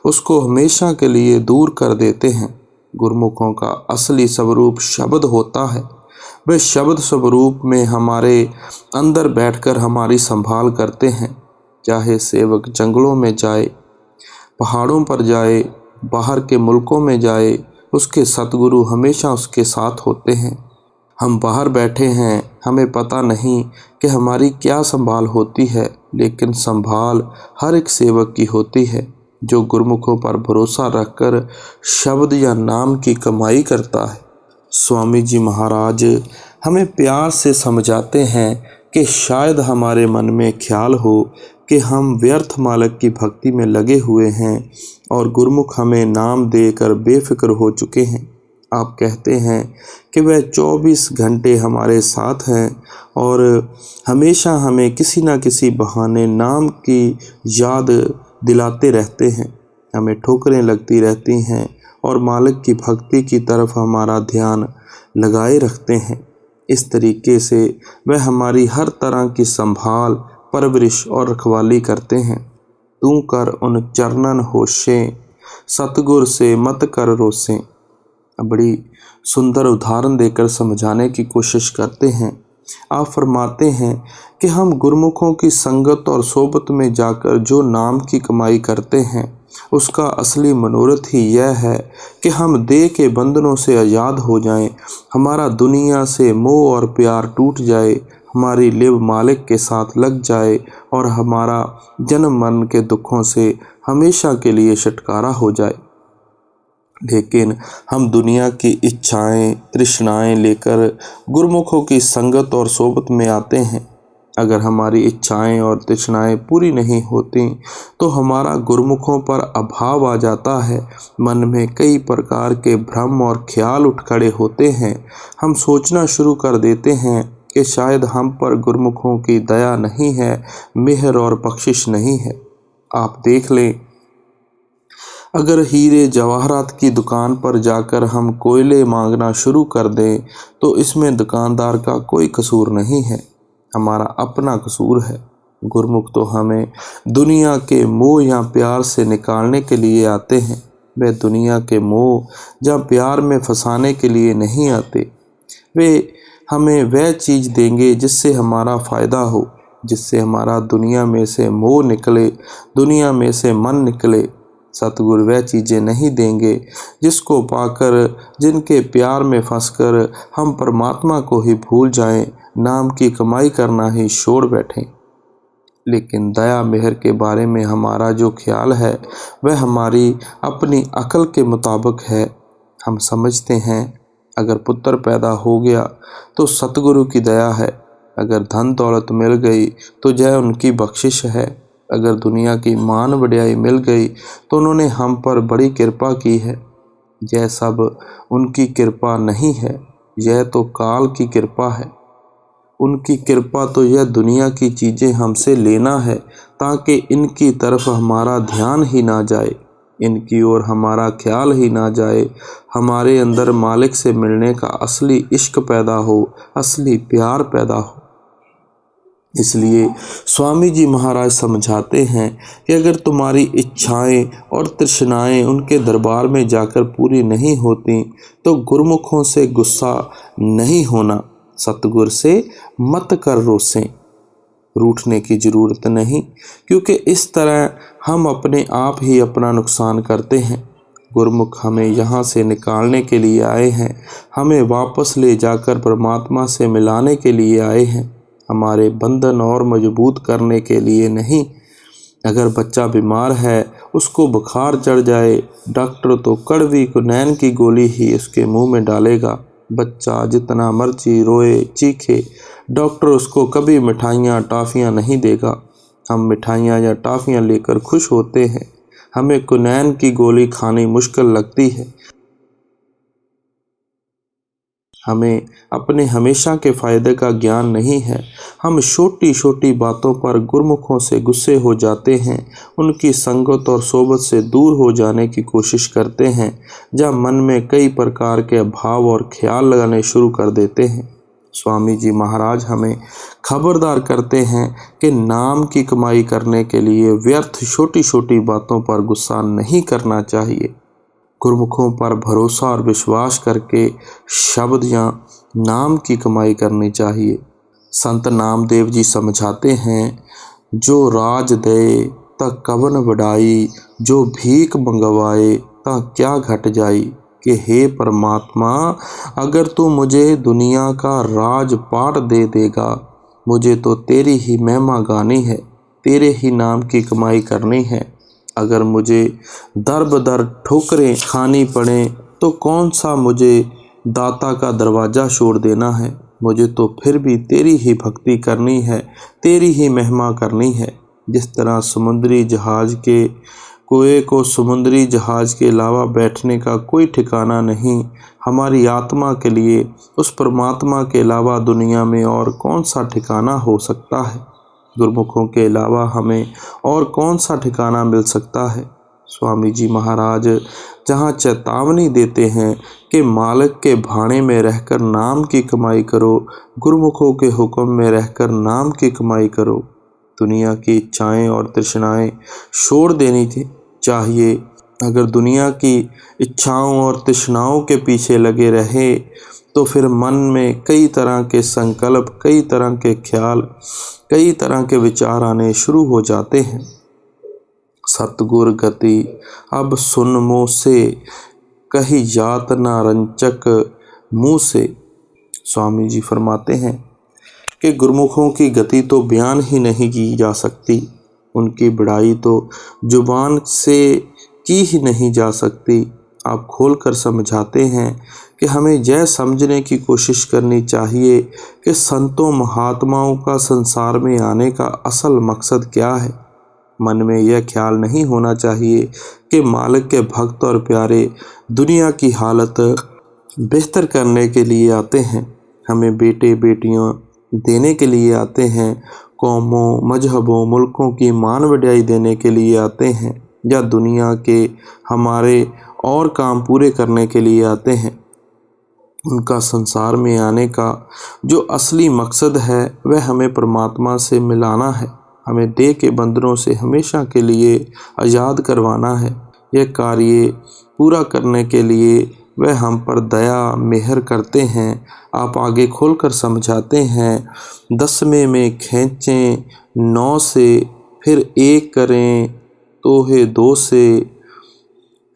उसको हमेशा के लिए दूर कर देते हैं। गुरमुखों का असली स्वरूप शब्द होता है। वे शब्द स्वरूप में हमारे अंदर बैठकर हमारी संभाल करते हैं। चाहे सेवक जंगलों में जाए, पहाड़ों पर जाए, बाहर के मुल्कों में जाए, उसके सतगुरु हमेशा उसके साथ होते हैं। हम बाहर बैठे हैं, हमें पता नहीं कि हमारी क्या संभाल होती है, लेकिन संभाल हर एक सेवक की होती है जो गुरमुखों पर भरोसा रखकर शब्द या नाम की कमाई करता है। स्वामी जी महाराज हमें प्यार से समझाते हैं कि शायद हमारे मन में ख्याल हो कि हम व्यर्थ मालिक की भक्ति में लगे हुए हैं और गुरमुख हमें नाम देकर बेफिक्र हो चुके हैं। आप कहते हैं कि वह 24 घंटे हमारे साथ हैं और हमेशा हमें किसी न किसी बहाने नाम की याद दिलाते रहते हैं। हमें ठोकरें लगती रहती हैं और मालिक की भक्ति की तरफ हमारा ध्यान लगाए रखते हैं। इस तरीके से वह हमारी हर तरह की संभाल, परवरिश और रखवाली करते हैं। तू कर उन चरणन होशे, सतगुर से मत कर रोसे। बड़ी सुंदर उदाहरण देकर समझाने की कोशिश करते हैं। आप फरमाते हैं कि हम गुरमुखों की संगत और सोबत में जाकर जो नाम की कमाई करते हैं, उसका असली मनोरथ ही यह है कि हम देह के बंधनों से आज़ाद हो जाएं, हमारा दुनिया से मोह और प्यार टूट जाए, हमारी लिव मालिक के साथ लग जाए और हमारा जन्म मरण के दुखों से हमेशा के लिए छुटकारा हो जाए। लेकिन हम दुनिया की इच्छाएं, तृष्णाएं लेकर गुरमुखों की संगत और सोबत में आते हैं। अगर हमारी इच्छाएं और तृष्णाएं पूरी नहीं होती तो हमारा गुरमुखों पर अभाव आ जाता है। मन में कई प्रकार के भ्रम और ख्याल उठ खड़े होते हैं। हम सोचना शुरू कर देते हैं कि शायद हम पर गुरमुखों की दया नहीं है, मेहर और बख्शिश नहीं है। आप देख लें, अगर हीरे जवाहरात की दुकान पर जाकर हम कोयले मांगना शुरू कर दें तो इसमें दुकानदार का कोई कसूर नहीं है, हमारा अपना कसूर है। गुरमुख तो हमें दुनिया के मोह या प्यार से निकालने के लिए आते हैं। वे दुनिया के मोह या प्यार में फंसाने के लिए नहीं आते। वे हमें वह चीज़ देंगे जिससे हमारा फ़ायदा हो, जिससे हमारा दुनिया में से मोह निकले, दुनिया में से मन निकले। सतगुरु वह चीज़ें नहीं देंगे जिसको पाकर, जिनके प्यार में फंसकर हम परमात्मा को ही भूल जाएं, नाम की कमाई करना ही छोड़ बैठें। लेकिन दया मेहर के बारे में हमारा जो ख्याल है वह हमारी अपनी अकल के मुताबिक है। हम समझते हैं अगर पुत्र पैदा हो गया तो सतगुरु की दया है, अगर धन दौलत मिल गई तो जय उनकी बख्शिश है, अगर दुनिया की मान वड्याई मिल गई तो उन्होंने हम पर बड़ी कृपा की है। यह सब उनकी कृपा नहीं है, यह तो काल की कृपा है। उनकी कृपा तो यह दुनिया की चीज़ें हमसे लेना है ताकि इनकी तरफ हमारा ध्यान ही ना जाए, इनकी ओर हमारा ख्याल ही ना जाए, हमारे अंदर मालिक से मिलने का असली इश्क पैदा हो, असली प्यार पैदा हो। इसलिए स्वामी जी महाराज समझाते हैं कि अगर तुम्हारी इच्छाएं और तृष्णाएं उनके दरबार में जाकर पूरी नहीं होती तो गुरमुखों से गुस्सा नहीं होना, सतगुर से मत कर रोसें। रूठने की ज़रूरत नहीं, क्योंकि इस तरह हम अपने आप ही अपना नुकसान करते हैं। गुरमुख हमें यहाँ से निकालने के लिए आए हैं, हमें वापस ले जाकर परमात्मा से मिलाने के लिए आए हैं, हमारे बंधन और मजबूत करने के लिए नहीं। अगर बच्चा बीमार है, उसको बुखार चढ़ जाए, डॉक्टर तो कड़वी कुनैन की गोली ही उसके मुंह में डालेगा। बच्चा जितना मर्जी रोए चीखे, डॉक्टर उसको कभी मिठाइयाँ टॉफ़ियाँ नहीं देगा। हम मिठाइयाँ या टॉफ़ियाँ लेकर खुश होते हैं, हमें कुनैन की गोली खानी मुश्किल लगती है। हमें अपने हमेशा के फ़ायदे का ज्ञान नहीं है। हम छोटी छोटी बातों पर गुरमुखों से गुस्से हो जाते हैं, उनकी संगत और सोबत से दूर हो जाने की कोशिश करते हैं, जब मन में कई प्रकार के भाव और ख्याल लगाने शुरू कर देते हैं। स्वामी जी महाराज हमें खबरदार करते हैं कि नाम की कमाई करने के लिए व्यर्थ छोटी छोटी बातों पर गुस्सा नहीं करना चाहिए। गुरुमुखों पर भरोसा और विश्वास करके शब्द या नाम की कमाई करनी चाहिए। संत नामदेव जी समझाते हैं, जो राज दे ता कवन बढ़ाई, जो भीख मंगवाए ता क्या घट जाई। कि हे परमात्मा, अगर तू मुझे दुनिया का राजपाट दे देगा, मुझे तो तेरी ही महिमा गानी है, तेरे ही नाम की कमाई करनी है। अगर मुझे दर बदर ठोकरें खानी पड़े तो कौन सा मुझे दाता का दरवाज़ा छोड़ देना है। मुझे तो फिर भी तेरी ही भक्ति करनी है, तेरी ही महिमा करनी है। जिस तरह समुद्री जहाज़ के कुएं को समुद्री जहाज़ के अलावा बैठने का कोई ठिकाना नहीं, हमारी आत्मा के लिए उस परमात्मा के अलावा दुनिया में और कौन सा ठिकाना हो सकता है। गुरुमुखों के अलावा हमें और कौन सा ठिकाना मिल सकता है। स्वामी जी महाराज जहाँ चेतावनी देते हैं कि मालिक के भाणे में रहकर नाम की कमाई करो, गुरुमुखों के हुक्म में रहकर नाम की कमाई करो। दुनिया की इच्छाएं और तृष्णाएं छोड़ देनी चाहिए। अगर दुनिया की इच्छाओं और तृष्णाओं के पीछे लगे रहे तो फिर मन में कई तरह के संकल्प, कई तरह के ख्याल, कई तरह के विचार आने शुरू हो जाते हैं। सतगुर गति अब सुन मुँह से, कही जात ना रंचक मुँह से। स्वामी जी फरमाते हैं कि गुरुमुखों की गति तो बयान ही नहीं की जा सकती, उनकी बढ़ाई तो जुबान से की ही नहीं जा सकती। आप खोलकर समझाते हैं कि हमें यह समझने की कोशिश करनी चाहिए कि संतों महात्माओं का संसार में आने का असल मकसद क्या है। मन में यह ख्याल नहीं होना चाहिए कि मालिक के भक्त और प्यारे दुनिया की हालत बेहतर करने के लिए आते हैं, हमें बेटे बेटियां देने के लिए आते हैं, कौमों मजहबों मुल्कों की मान बढ़ाई देने के लिए आते हैं, या दुनिया के हमारे और काम पूरे करने के लिए आते हैं। उनका संसार में आने का जो असली मकसद है वह हमें परमात्मा से मिलाना है, हमें देह के बंधनों से हमेशा के लिए आज़ाद करवाना है। यह कार्य पूरा करने के लिए वह हम पर दया मेहर करते हैं। आप आगे खोलकर समझाते हैं, 10वें में खींचें 9 से, फिर 1 करें तोहे 2 से,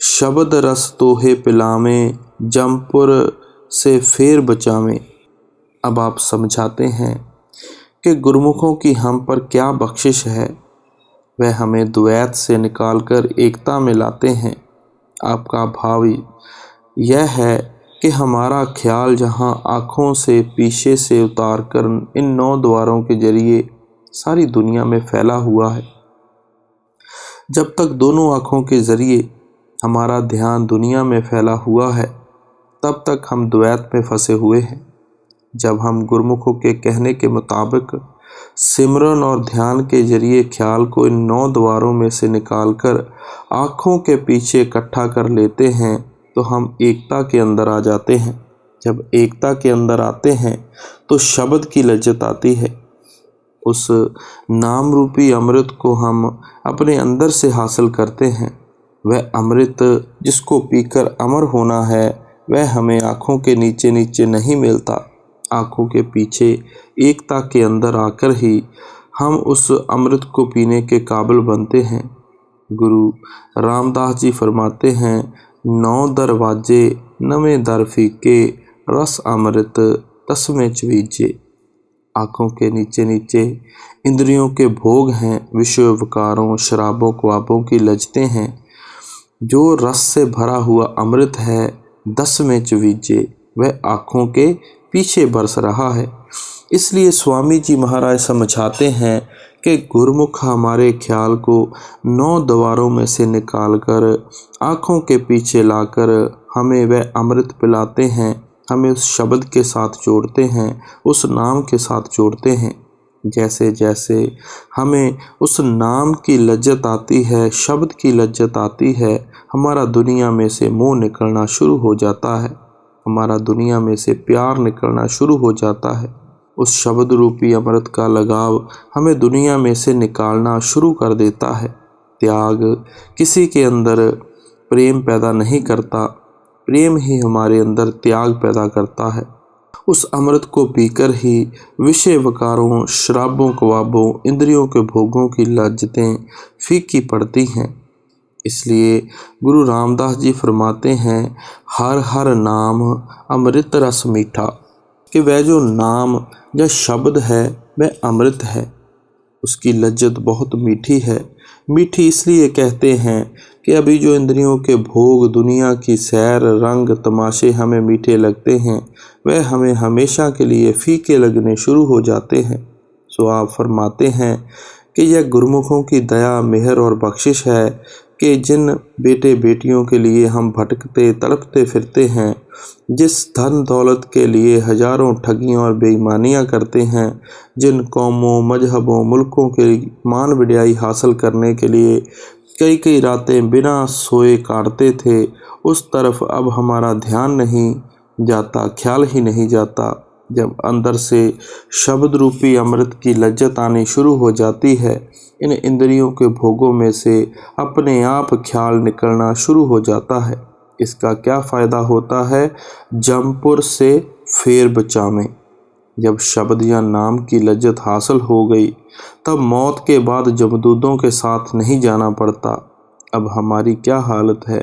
शब्द रस तोहे पिलावें, जमपुर से फेर बचावें। अब आप समझाते हैं कि गुरुमुखों की हम पर क्या बख्शिश है, वह हमें द्वैत से निकालकर एकता में लाते हैं। आपका भाव यह है कि हमारा ख्याल जहाँ आँखों से पीछे से उतार कर इन 9 द्वारों के जरिए सारी दुनिया में फैला हुआ है। जब तक दोनों आँखों के जरिए हमारा ध्यान दुनिया में फैला हुआ है, तब तक हम द्वैत में फंसे हुए हैं। जब हम गुरुमुखों के कहने के मुताबिक सिमरन और ध्यान के जरिए ख्याल को इन 9 द्वारों में से निकालकर आँखों के पीछे इकट्ठा कर लेते हैं तो हम एकता के अंदर आ जाते हैं। जब एकता के अंदर आते हैं तो शब्द की लज्जत आती है। उस नाम रूपी अमृत को हम अपने अंदर से हासिल करते हैं। वह अमृत जिसको पीकर अमर होना है, वह हमें आँखों के नीचे नीचे नहीं मिलता। आँखों के पीछे एकता के अंदर आकर ही हम उस अमृत को पीने के काबिल बनते हैं। गुरु रामदास जी फरमाते हैं, 9 दरवाजे नवें दर फीके, रस अमृत 10वें चवीजे। आँखों के नीचे नीचे इंद्रियों के भोग हैं, विषय विकारों शराबों ख्वाबों की लज्जतें हैं। जो रस से भरा हुआ अमृत है 10वें चवीजे, वह आँखों के पीछे बरस रहा है। इसलिए स्वामी जी महाराज समझाते हैं कि गुरुमुख हमारे ख्याल को 9 द्वारों में से निकालकर आँखों के पीछे लाकर हमें वह अमृत पिलाते हैं, हमें उस शब्द के साथ जोड़ते हैं, उस नाम के साथ जोड़ते हैं। जैसे जैसे हमें उस नाम की लज्जत आती है, शब्द की लज्जत आती है, हमारा दुनिया में से मुँह निकलना शुरू हो जाता है। हमारा दुनिया में से प्यार निकलना शुरू हो जाता है। उस शब्द रूपी अमृत का लगाव हमें दुनिया में से निकालना शुरू कर देता है। त्याग किसी के अंदर प्रेम पैदा नहीं करता, प्रेम ही हमारे अंदर त्याग पैदा करता है। उस अमृत को पीकर ही विषय विकारों, शराबों, कबाबों, इंद्रियों के भोगों की लज्जतें फीकी पड़ती हैं। इसलिए गुरु रामदास जी फरमाते हैं, हर हर नाम अमृत रस मीठा, कि वह जो नाम या शब्द है वह अमृत है, उसकी लज्जत बहुत मीठी है। मीठी इसलिए कहते हैं कि अभी जो इंद्रियों के भोग, दुनिया की सैर, रंग तमाशे हमें मीठे लगते हैं, वह हमें हमेशा के लिए फीके लगने शुरू हो जाते हैं। सो आप फरमाते हैं कि यह गुरमुखों की दया, मेहर और बख्शिश है कि जिन बेटे बेटियों के लिए हम भटकते तड़पते फिरते हैं, जिस धन दौलत के लिए हजारों ठगियाँ और बेईमानियाँ करते हैं, जिन कौमों, मजहबों, मुल्कों के मान वडियाई हासिल करने के लिए कई कई रातें बिना सोए काटते थे, उस तरफ अब हमारा ध्यान नहीं जाता, ख्याल ही नहीं जाता। जब अंदर से शब्द रूपी अमृत की लज्जत आनी शुरू हो जाती है, इन इंद्रियों के भोगों में से अपने आप ख्याल निकलना शुरू हो जाता है। इसका क्या फ़ायदा होता है? जमपुर से फेर बचावें। जब शब्द या नाम की लज्जत हासिल हो गई, तब मौत के बाद जमदूतों के साथ नहीं जाना पड़ता। अब हमारी क्या हालत है?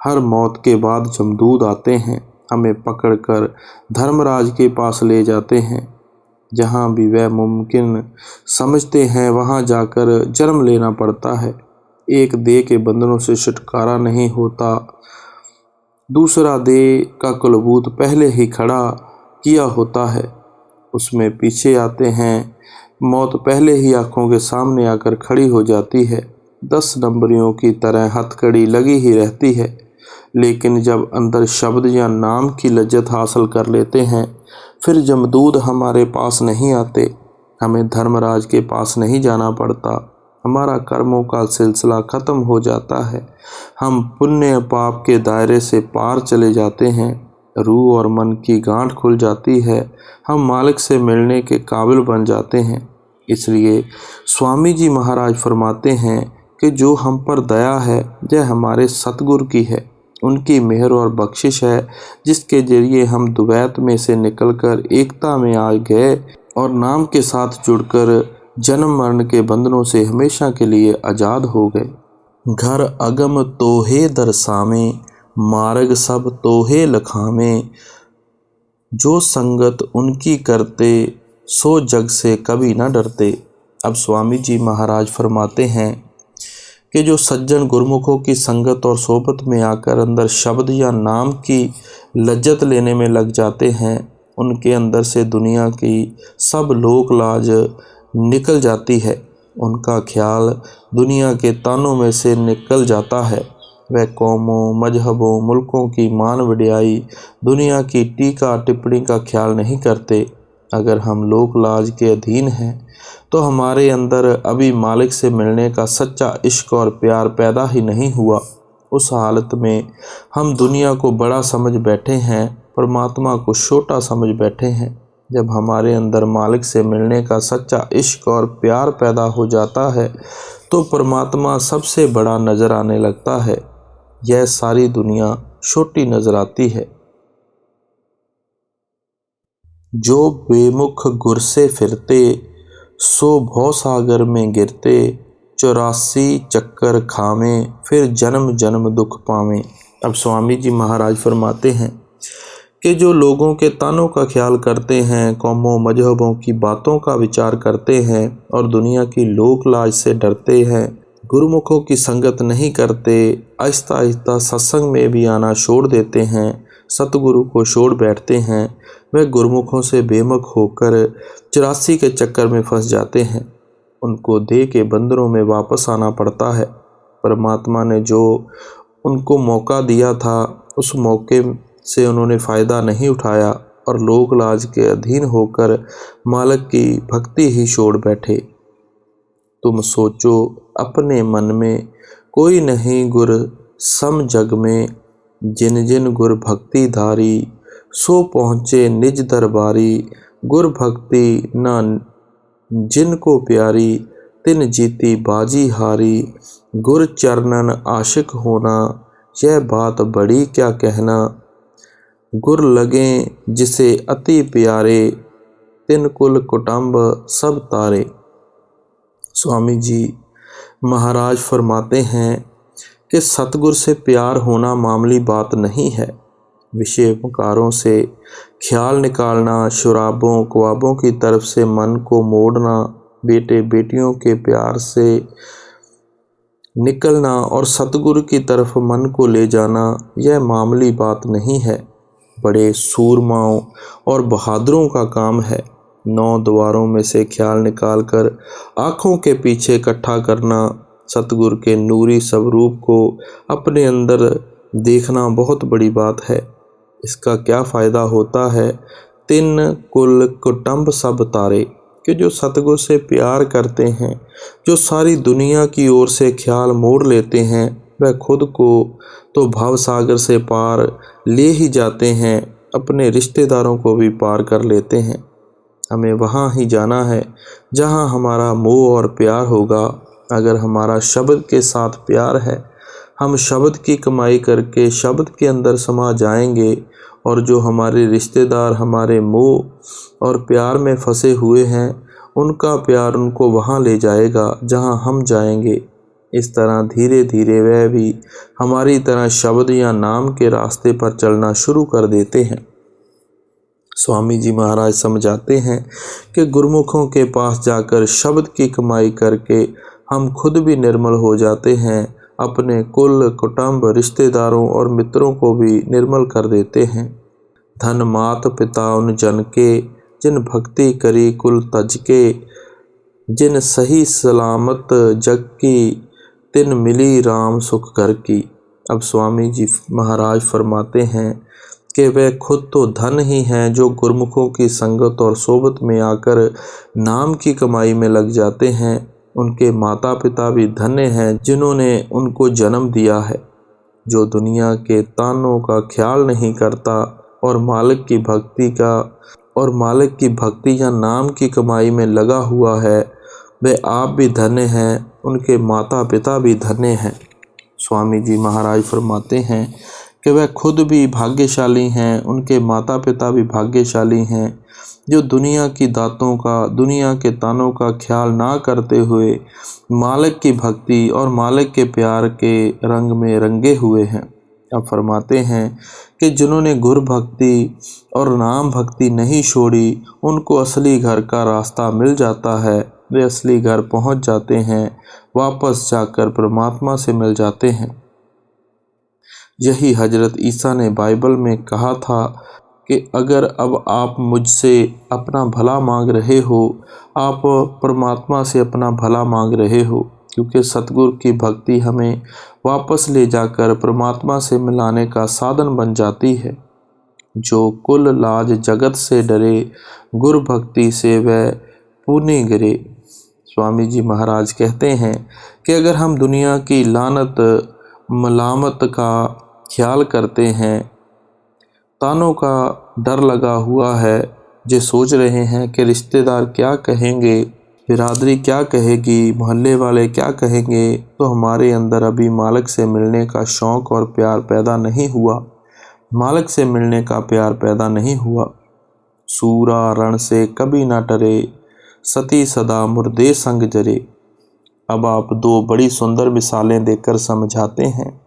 हर मौत के बाद जमदूत आते हैं, हमें पकड़कर धर्मराज के पास ले जाते हैं। जहाँ भी वह मुमकिन समझते हैं वहाँ जाकर जन्म लेना पड़ता है। एक देह के बंधनों से छुटकारा नहीं होता, दूसरा देह का कुलबूत पहले ही खड़ा किया होता है, उसमें पीछे आते हैं। मौत पहले ही आंखों के सामने आकर खड़ी हो जाती है, 10 नंबरियों की तरह हथकड़ी लगी ही रहती है। लेकिन जब अंदर शब्द या नाम की लज्जत हासिल कर लेते हैं, फिर जमदूत हमारे पास नहीं आते, हमें धर्मराज के पास नहीं जाना पड़ता। हमारा कर्मों का सिलसिला ख़त्म हो जाता है, हम पुण्य पाप के दायरे से पार चले जाते हैं, रूह और मन की गांठ खुल जाती है, हम मालिक से मिलने के काबिल बन जाते हैं। इसलिए स्वामी जी महाराज फरमाते हैं कि जो हम पर दया है यह हमारे सतगुरु की है, उनकी मेहर और बख्शिश है, जिसके जरिए हम द्वैत में से निकलकर एकता में आ गए और नाम के साथ जुड़कर जन्म मरण के बंधनों से हमेशा के लिए आज़ाद हो गए। घर अगम तोहे दरसामे, मार्ग सब तोहे लखामे, जो संगत उनकी करते सो जग से कभी न डरते। अब स्वामी जी महाराज फरमाते हैं कि जो सज्जन गुरमुखों की संगत और सोबत में आकर अंदर शब्द या नाम की लज्जत लेने में लग जाते हैं, उनके अंदर से दुनिया की सब लोक लाज निकल जाती है, उनका ख्याल दुनिया के तानों में से निकल जाता है। वह कौमों, मजहबों, मुल्कों की मान वडियाई, दुनिया की टीका टिप्पणी का ख्याल नहीं करते। अगर हम लोक लाज के अधीन हैं तो हमारे अंदर अभी मालिक से मिलने का सच्चा इश्क और प्यार पैदा ही नहीं हुआ। उस हालत में हम दुनिया को बड़ा समझ बैठे हैं, परमात्मा को छोटा समझ बैठे हैं। जब हमारे अंदर मालिक से मिलने का सच्चा इश्क और प्यार पैदा हो जाता है तो परमात्मा सबसे बड़ा नज़र आने लगता है, यह सारी दुनिया छोटी नज़र आती है। जो बेमुख गुर से फिरते, सो भव सागर में गिरते, 84 चक्कर खावे, फिर जन्म जन्म दुख पावें। अब स्वामी जी महाराज फरमाते हैं कि जो लोगों के तानों का ख्याल करते हैं, कौमों मजहबों की बातों का विचार करते हैं और दुनिया की लोक लाज से डरते हैं, गुरुमुखों की संगत नहीं करते, आहिस्ता आहिस्ता सत्संग में भी आना छोड़ देते हैं, सतगुरु को छोड़ बैठते हैं, वह गुरुमुखों से बेमुख होकर 84 के चक्कर में फंस जाते हैं। उनको देह के बंदरों में वापस आना पड़ता है। परमात्मा ने जो उनको मौका दिया था, उस मौके से उन्होंने फ़ायदा नहीं उठाया और लोक लाज के अधीन होकर मालिक की भक्ति ही छोड़ बैठे। तुम सोचो अपने मन में, कोई नहीं गुर सम जग में, जिन जिन गुर भक्ति धारी, सो पहुँचे निज दरबारी। गुर भक्ति न जिनको प्यारी, तिन जीती बाजी हारी। गुर चरणन आशिक होना, यह बात बड़ी क्या कहना। गुर लगे जिसे अति प्यारे, तिन कुल कुटुंब सब तारे। स्वामी जी महाराज फरमाते हैं कि सतगुर से प्यार होना मामूली बात नहीं है। विषय उपकारों से ख्याल निकालना, शराबों ख्वाबों की तरफ से मन को मोड़ना, बेटे बेटियों के प्यार से निकलना और सतगुरु की तरफ मन को ले जाना, यह मामूली बात नहीं है। बड़े सूरमाओं और बहादुरों का काम है। 9 द्वारों में से ख्याल निकालकर आँखों के पीछे इकट्ठा करना, सतगुरु के नूरी स्वरूप को अपने अंदर देखना बहुत बड़ी बात है। इसका क्या फ़ायदा होता है। तिन कुल कुटुंब सब तारे, कि जो सतगुरु से प्यार करते हैं, जो सारी दुनिया की ओर से ख्याल मोड़ लेते हैं, वह खुद को तो भव सागर से पार ले ही जाते हैं, अपने रिश्तेदारों को भी पार कर लेते हैं। हमें वहाँ ही जाना है जहाँ हमारा मोह और प्यार होगा। अगर हमारा शब्द के साथ प्यार है, हम शब्द की कमाई करके शब्द के अंदर समा जाएंगे, और जो हमारे रिश्तेदार हमारे मोह और प्यार में फंसे हुए हैं, उनका प्यार उनको वहाँ ले जाएगा जहाँ हम जाएंगे। इस तरह धीरे धीरे वह भी हमारी तरह शब्द या नाम के रास्ते पर चलना शुरू कर देते हैं। स्वामी जी महाराज समझाते हैं कि गुरमुखों के पास जाकर शब्द की कमाई करके हम खुद भी निर्मल हो जाते हैं, अपने कुल कुटुंब रिश्तेदारों और मित्रों को भी निर्मल कर देते हैं। धन मात पिता उन जन के, जिन भक्ति करी कुल तज के। जिन सही सलामत जग की, तिन मिली राम सुख घर की। अब स्वामी जी महाराज फरमाते हैं कि वे खुद तो धन ही हैं जो गुरमुखों की संगत और सोबत में आकर नाम की कमाई में लग जाते हैं। उनके माता पिता भी धन्य हैं जिन्होंने उनको जन्म दिया है। जो दुनिया के तानों का ख्याल नहीं करता और मालिक की भक्ति या नाम की कमाई में लगा हुआ है, वे आप भी धन्य हैं, उनके माता पिता भी धन्य हैं। स्वामी जी महाराज फरमाते हैं कि वह खुद भी भाग्यशाली हैं, उनके माता पिता भी भाग्यशाली हैं, जो दुनिया की दातों का, दुनिया के तानों का ख्याल ना करते हुए मालिक की भक्ति और मालिक के प्यार के रंग में रंगे हुए हैं। अब फरमाते हैं कि जिन्होंने गुर भक्ति और नाम भक्ति नहीं छोड़ी, उनको असली घर का रास्ता मिल जाता है। वे असली घर पहुंच जाते हैं, वापस जाकर परमात्मा से मिल जाते हैं। यही हजरत ईसा ने बाइबल में कहा था कि अगर अब आप मुझसे अपना भला मांग रहे हो, आप परमात्मा से अपना भला मांग रहे हो, क्योंकि सतगुरु की भक्ति हमें वापस ले जाकर परमात्मा से मिलाने का साधन बन जाती है। जो कुल लाज जगत से डरे, गुर भक्ति से वह पुण्य गिरे। स्वामी जी महाराज कहते हैं कि अगर हम दुनिया की लानत मलामत का ख्याल करते हैं, तानों का डर लगा हुआ है, जो सोच रहे हैं कि रिश्तेदार क्या कहेंगे, बिरादरी क्या कहेगी, मोहल्ले वाले क्या कहेंगे, तो हमारे अंदर अभी मालिक से मिलने का शौक़ और प्यार पैदा नहीं हुआ। मालिक से मिलने का प्यार पैदा नहीं हुआ। सूरा रण से कभी ना टरे, सती सदा मुर्दे संग जरे। अब आप 2 बड़ी सुंदर मिसालें देकर समझाते हैं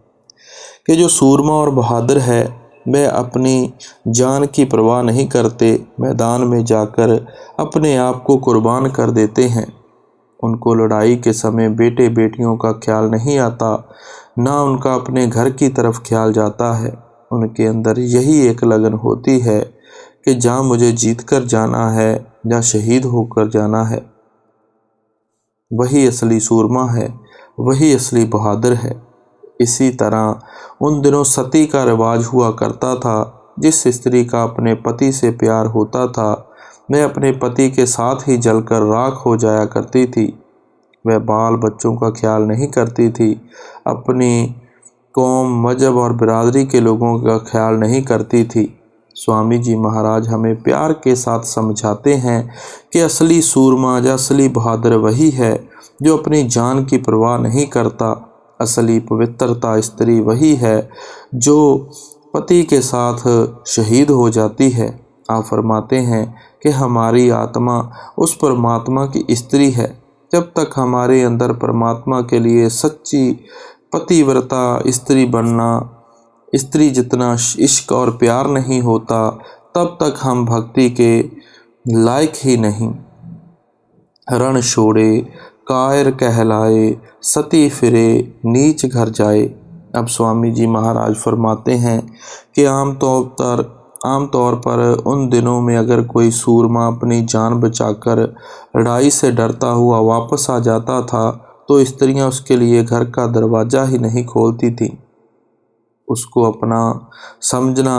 कि जो सूरमा और बहादुर है, वे अपनी जान की परवाह नहीं करते, मैदान में जाकर अपने आप को कुर्बान कर देते हैं। उनको लड़ाई के समय बेटे बेटियों का ख्याल नहीं आता, ना उनका अपने घर की तरफ ख्याल जाता है। उनके अंदर यही एक लगन होती है कि जहाँ मुझे जीत कर जाना है या शहीद होकर जाना है। वही असली सूरमा है, वही असली बहादुर है। इसी तरह उन दिनों सती का रिवाज हुआ करता था। जिस स्त्री का अपने पति से प्यार होता था, वह अपने पति के साथ ही जलकर राख हो जाया करती थी। वह बाल बच्चों का ख्याल नहीं करती थी, अपनी कौम, मजहब और बिरादरी के लोगों का ख्याल नहीं करती थी। स्वामी जी महाराज हमें प्यार के साथ समझाते हैं कि असली सूरमा या असली बहादुर वही है जो अपनी जान की परवाह नहीं करता। असली पवित्रता स्त्री वही है जो पति के साथ शहीद हो जाती है। आप फरमाते हैं कि हमारी आत्मा उस परमात्मा की स्त्री है। जब तक हमारे अंदर परमात्मा के लिए सच्ची पतिव्रता स्त्री बनना, स्त्री जितना इश्क और प्यार नहीं होता, तब तक हम भक्ति के लायक ही नहीं। रण छोड़े कायर कहलाए, सती फिरे नीच घर जाए। अब स्वामी जी महाराज फरमाते हैं कि आमतौर पर उन दिनों में अगर कोई सूरमा अपनी जान बचाकर लड़ाई से डरता हुआ वापस आ जाता था तो स्त्रियां उसके लिए घर का दरवाज़ा ही नहीं खोलती थीं। उसको अपना समझना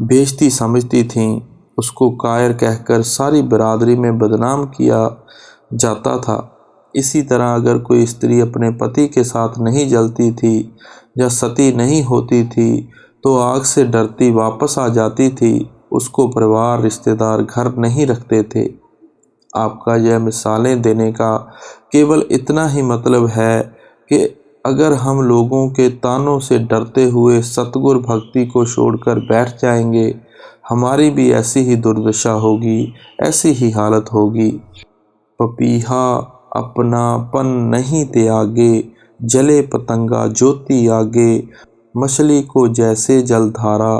बेइज्जती समझती थीं। उसको कायर कहकर सारी बिरादरी में बदनाम किया जाता था। इसी तरह अगर कोई स्त्री अपने पति के साथ नहीं जलती थी या सती नहीं होती थी तो आग से डरती वापस आ जाती थी। उसको परिवार रिश्तेदार घर नहीं रखते थे। आपका यह मिसालें देने का केवल इतना ही मतलब है कि अगर हम लोगों के तानों से डरते हुए सतगुर भक्ति को छोड़कर बैठ जाएंगे, हमारी भी ऐसी ही दुर्दशा होगी, ऐसी ही हालत होगी। पपीहा अपनापन नहीं त्यागे, जले पतंगा ज्योति आगे। मछली को जैसे जलधारा,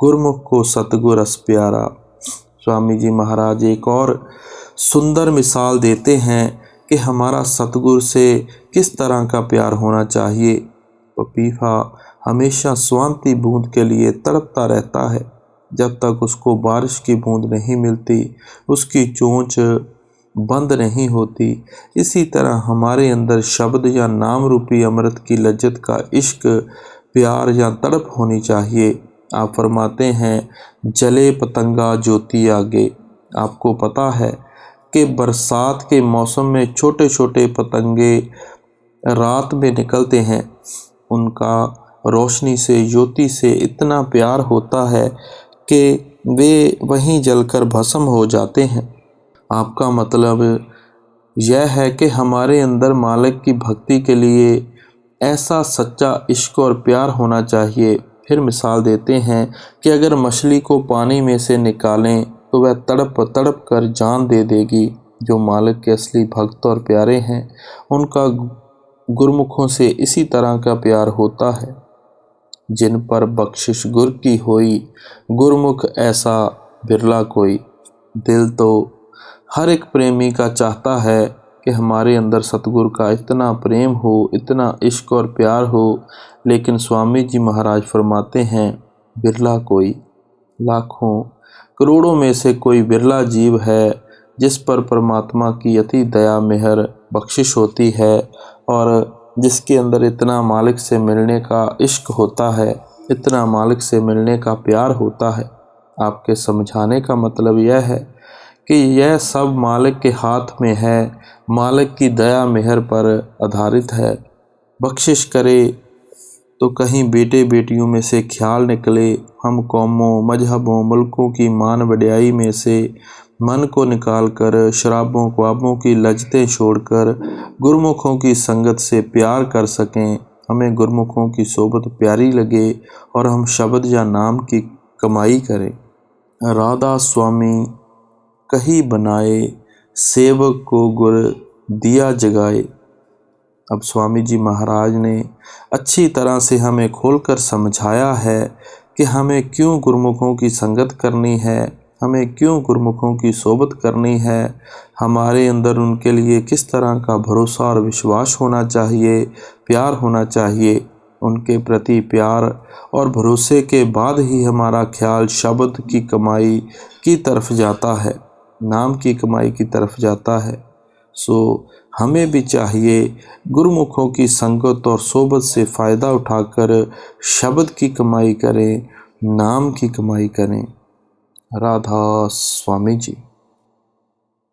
गुरमुख को सतगुर रस प्यारा। स्वामी जी महाराज एक और सुंदर मिसाल देते हैं कि हमारा सतगुर से किस तरह का प्यार होना चाहिए। पपीहा हमेशा स्वांति बूंद के लिए तड़पता रहता है। जब तक उसको बारिश की बूंद नहीं मिलती, उसकी चोंच बंद नहीं होती। इसी तरह हमारे अंदर शब्द या नाम रूपी अमृत की लज्जत का इश्क, प्यार या तड़प होनी चाहिए। आप फरमाते हैं जले पतंगा ज्योति आगे। आपको पता है कि बरसात के मौसम में छोटे छोटे पतंगे रात में निकलते हैं। उनका रोशनी से, ज्योति से इतना प्यार होता है कि वे वहीं जलकर भस्म हो जाते हैं। आपका मतलब यह है कि हमारे अंदर मालिक की भक्ति के लिए ऐसा सच्चा इश्क और प्यार होना चाहिए। फिर मिसाल देते हैं कि अगर मछली को पानी में से निकालें तो वह तड़प तड़प कर जान दे देगी। जो मालिक के असली भक्त और प्यारे हैं उनका गुरमुखों से इसी तरह का प्यार होता है। जिन पर बख्शिश गुर की होई, गुरमुख ऐसा बिरला कोई। दिल तो हर एक प्रेमी का चाहता है कि हमारे अंदर सतगुरु का इतना प्रेम हो, इतना इश्क और प्यार हो, लेकिन स्वामी जी महाराज फरमाते हैं बिरला कोई। लाखों करोड़ों में से कोई बिरला जीव है जिस पर परमात्मा की अति दया मेहर बख्शिश होती है और जिसके अंदर इतना मालिक से मिलने का इश्क होता है, इतना मालिक से मिलने का प्यार होता है। आपके समझाने का मतलब यह है कि यह सब मालिक के हाथ में है, मालिक की दया मेहर पर आधारित है। बख्शिश करे तो कहीं बेटे बेटियों में से ख्याल निकले। हम कौमों, मजहबों, मुल्कों की मान वड्याई में से मन को निकालकर शराबों ख्वाबों की लज्जतें छोड़कर गुरमुखों की संगत से प्यार कर सकें। हमें गुरमुखों की सोबत प्यारी लगे और हम शब्द या नाम की कमाई करें। राधा स्वामी कही बनाए, सेवक को गुर दिया जगाए। अब स्वामी जी महाराज ने अच्छी तरह से हमें खोलकर समझाया है कि हमें क्यों गुरमुखों की संगत करनी है, हमें क्यों गुरमुखों की सोबत करनी है, हमारे अंदर उनके लिए किस तरह का भरोसा और विश्वास होना चाहिए, प्यार होना चाहिए। उनके प्रति प्यार और भरोसे के बाद ही हमारा ख्याल शब्द की कमाई की तरफ जाता है, नाम की कमाई की तरफ जाता है। सो हमें भी चाहिए गुरमुखों की संगत और सोबत से फ़ायदा उठाकर शब्द की कमाई करें, नाम की कमाई करें। राधा स्वामी जी।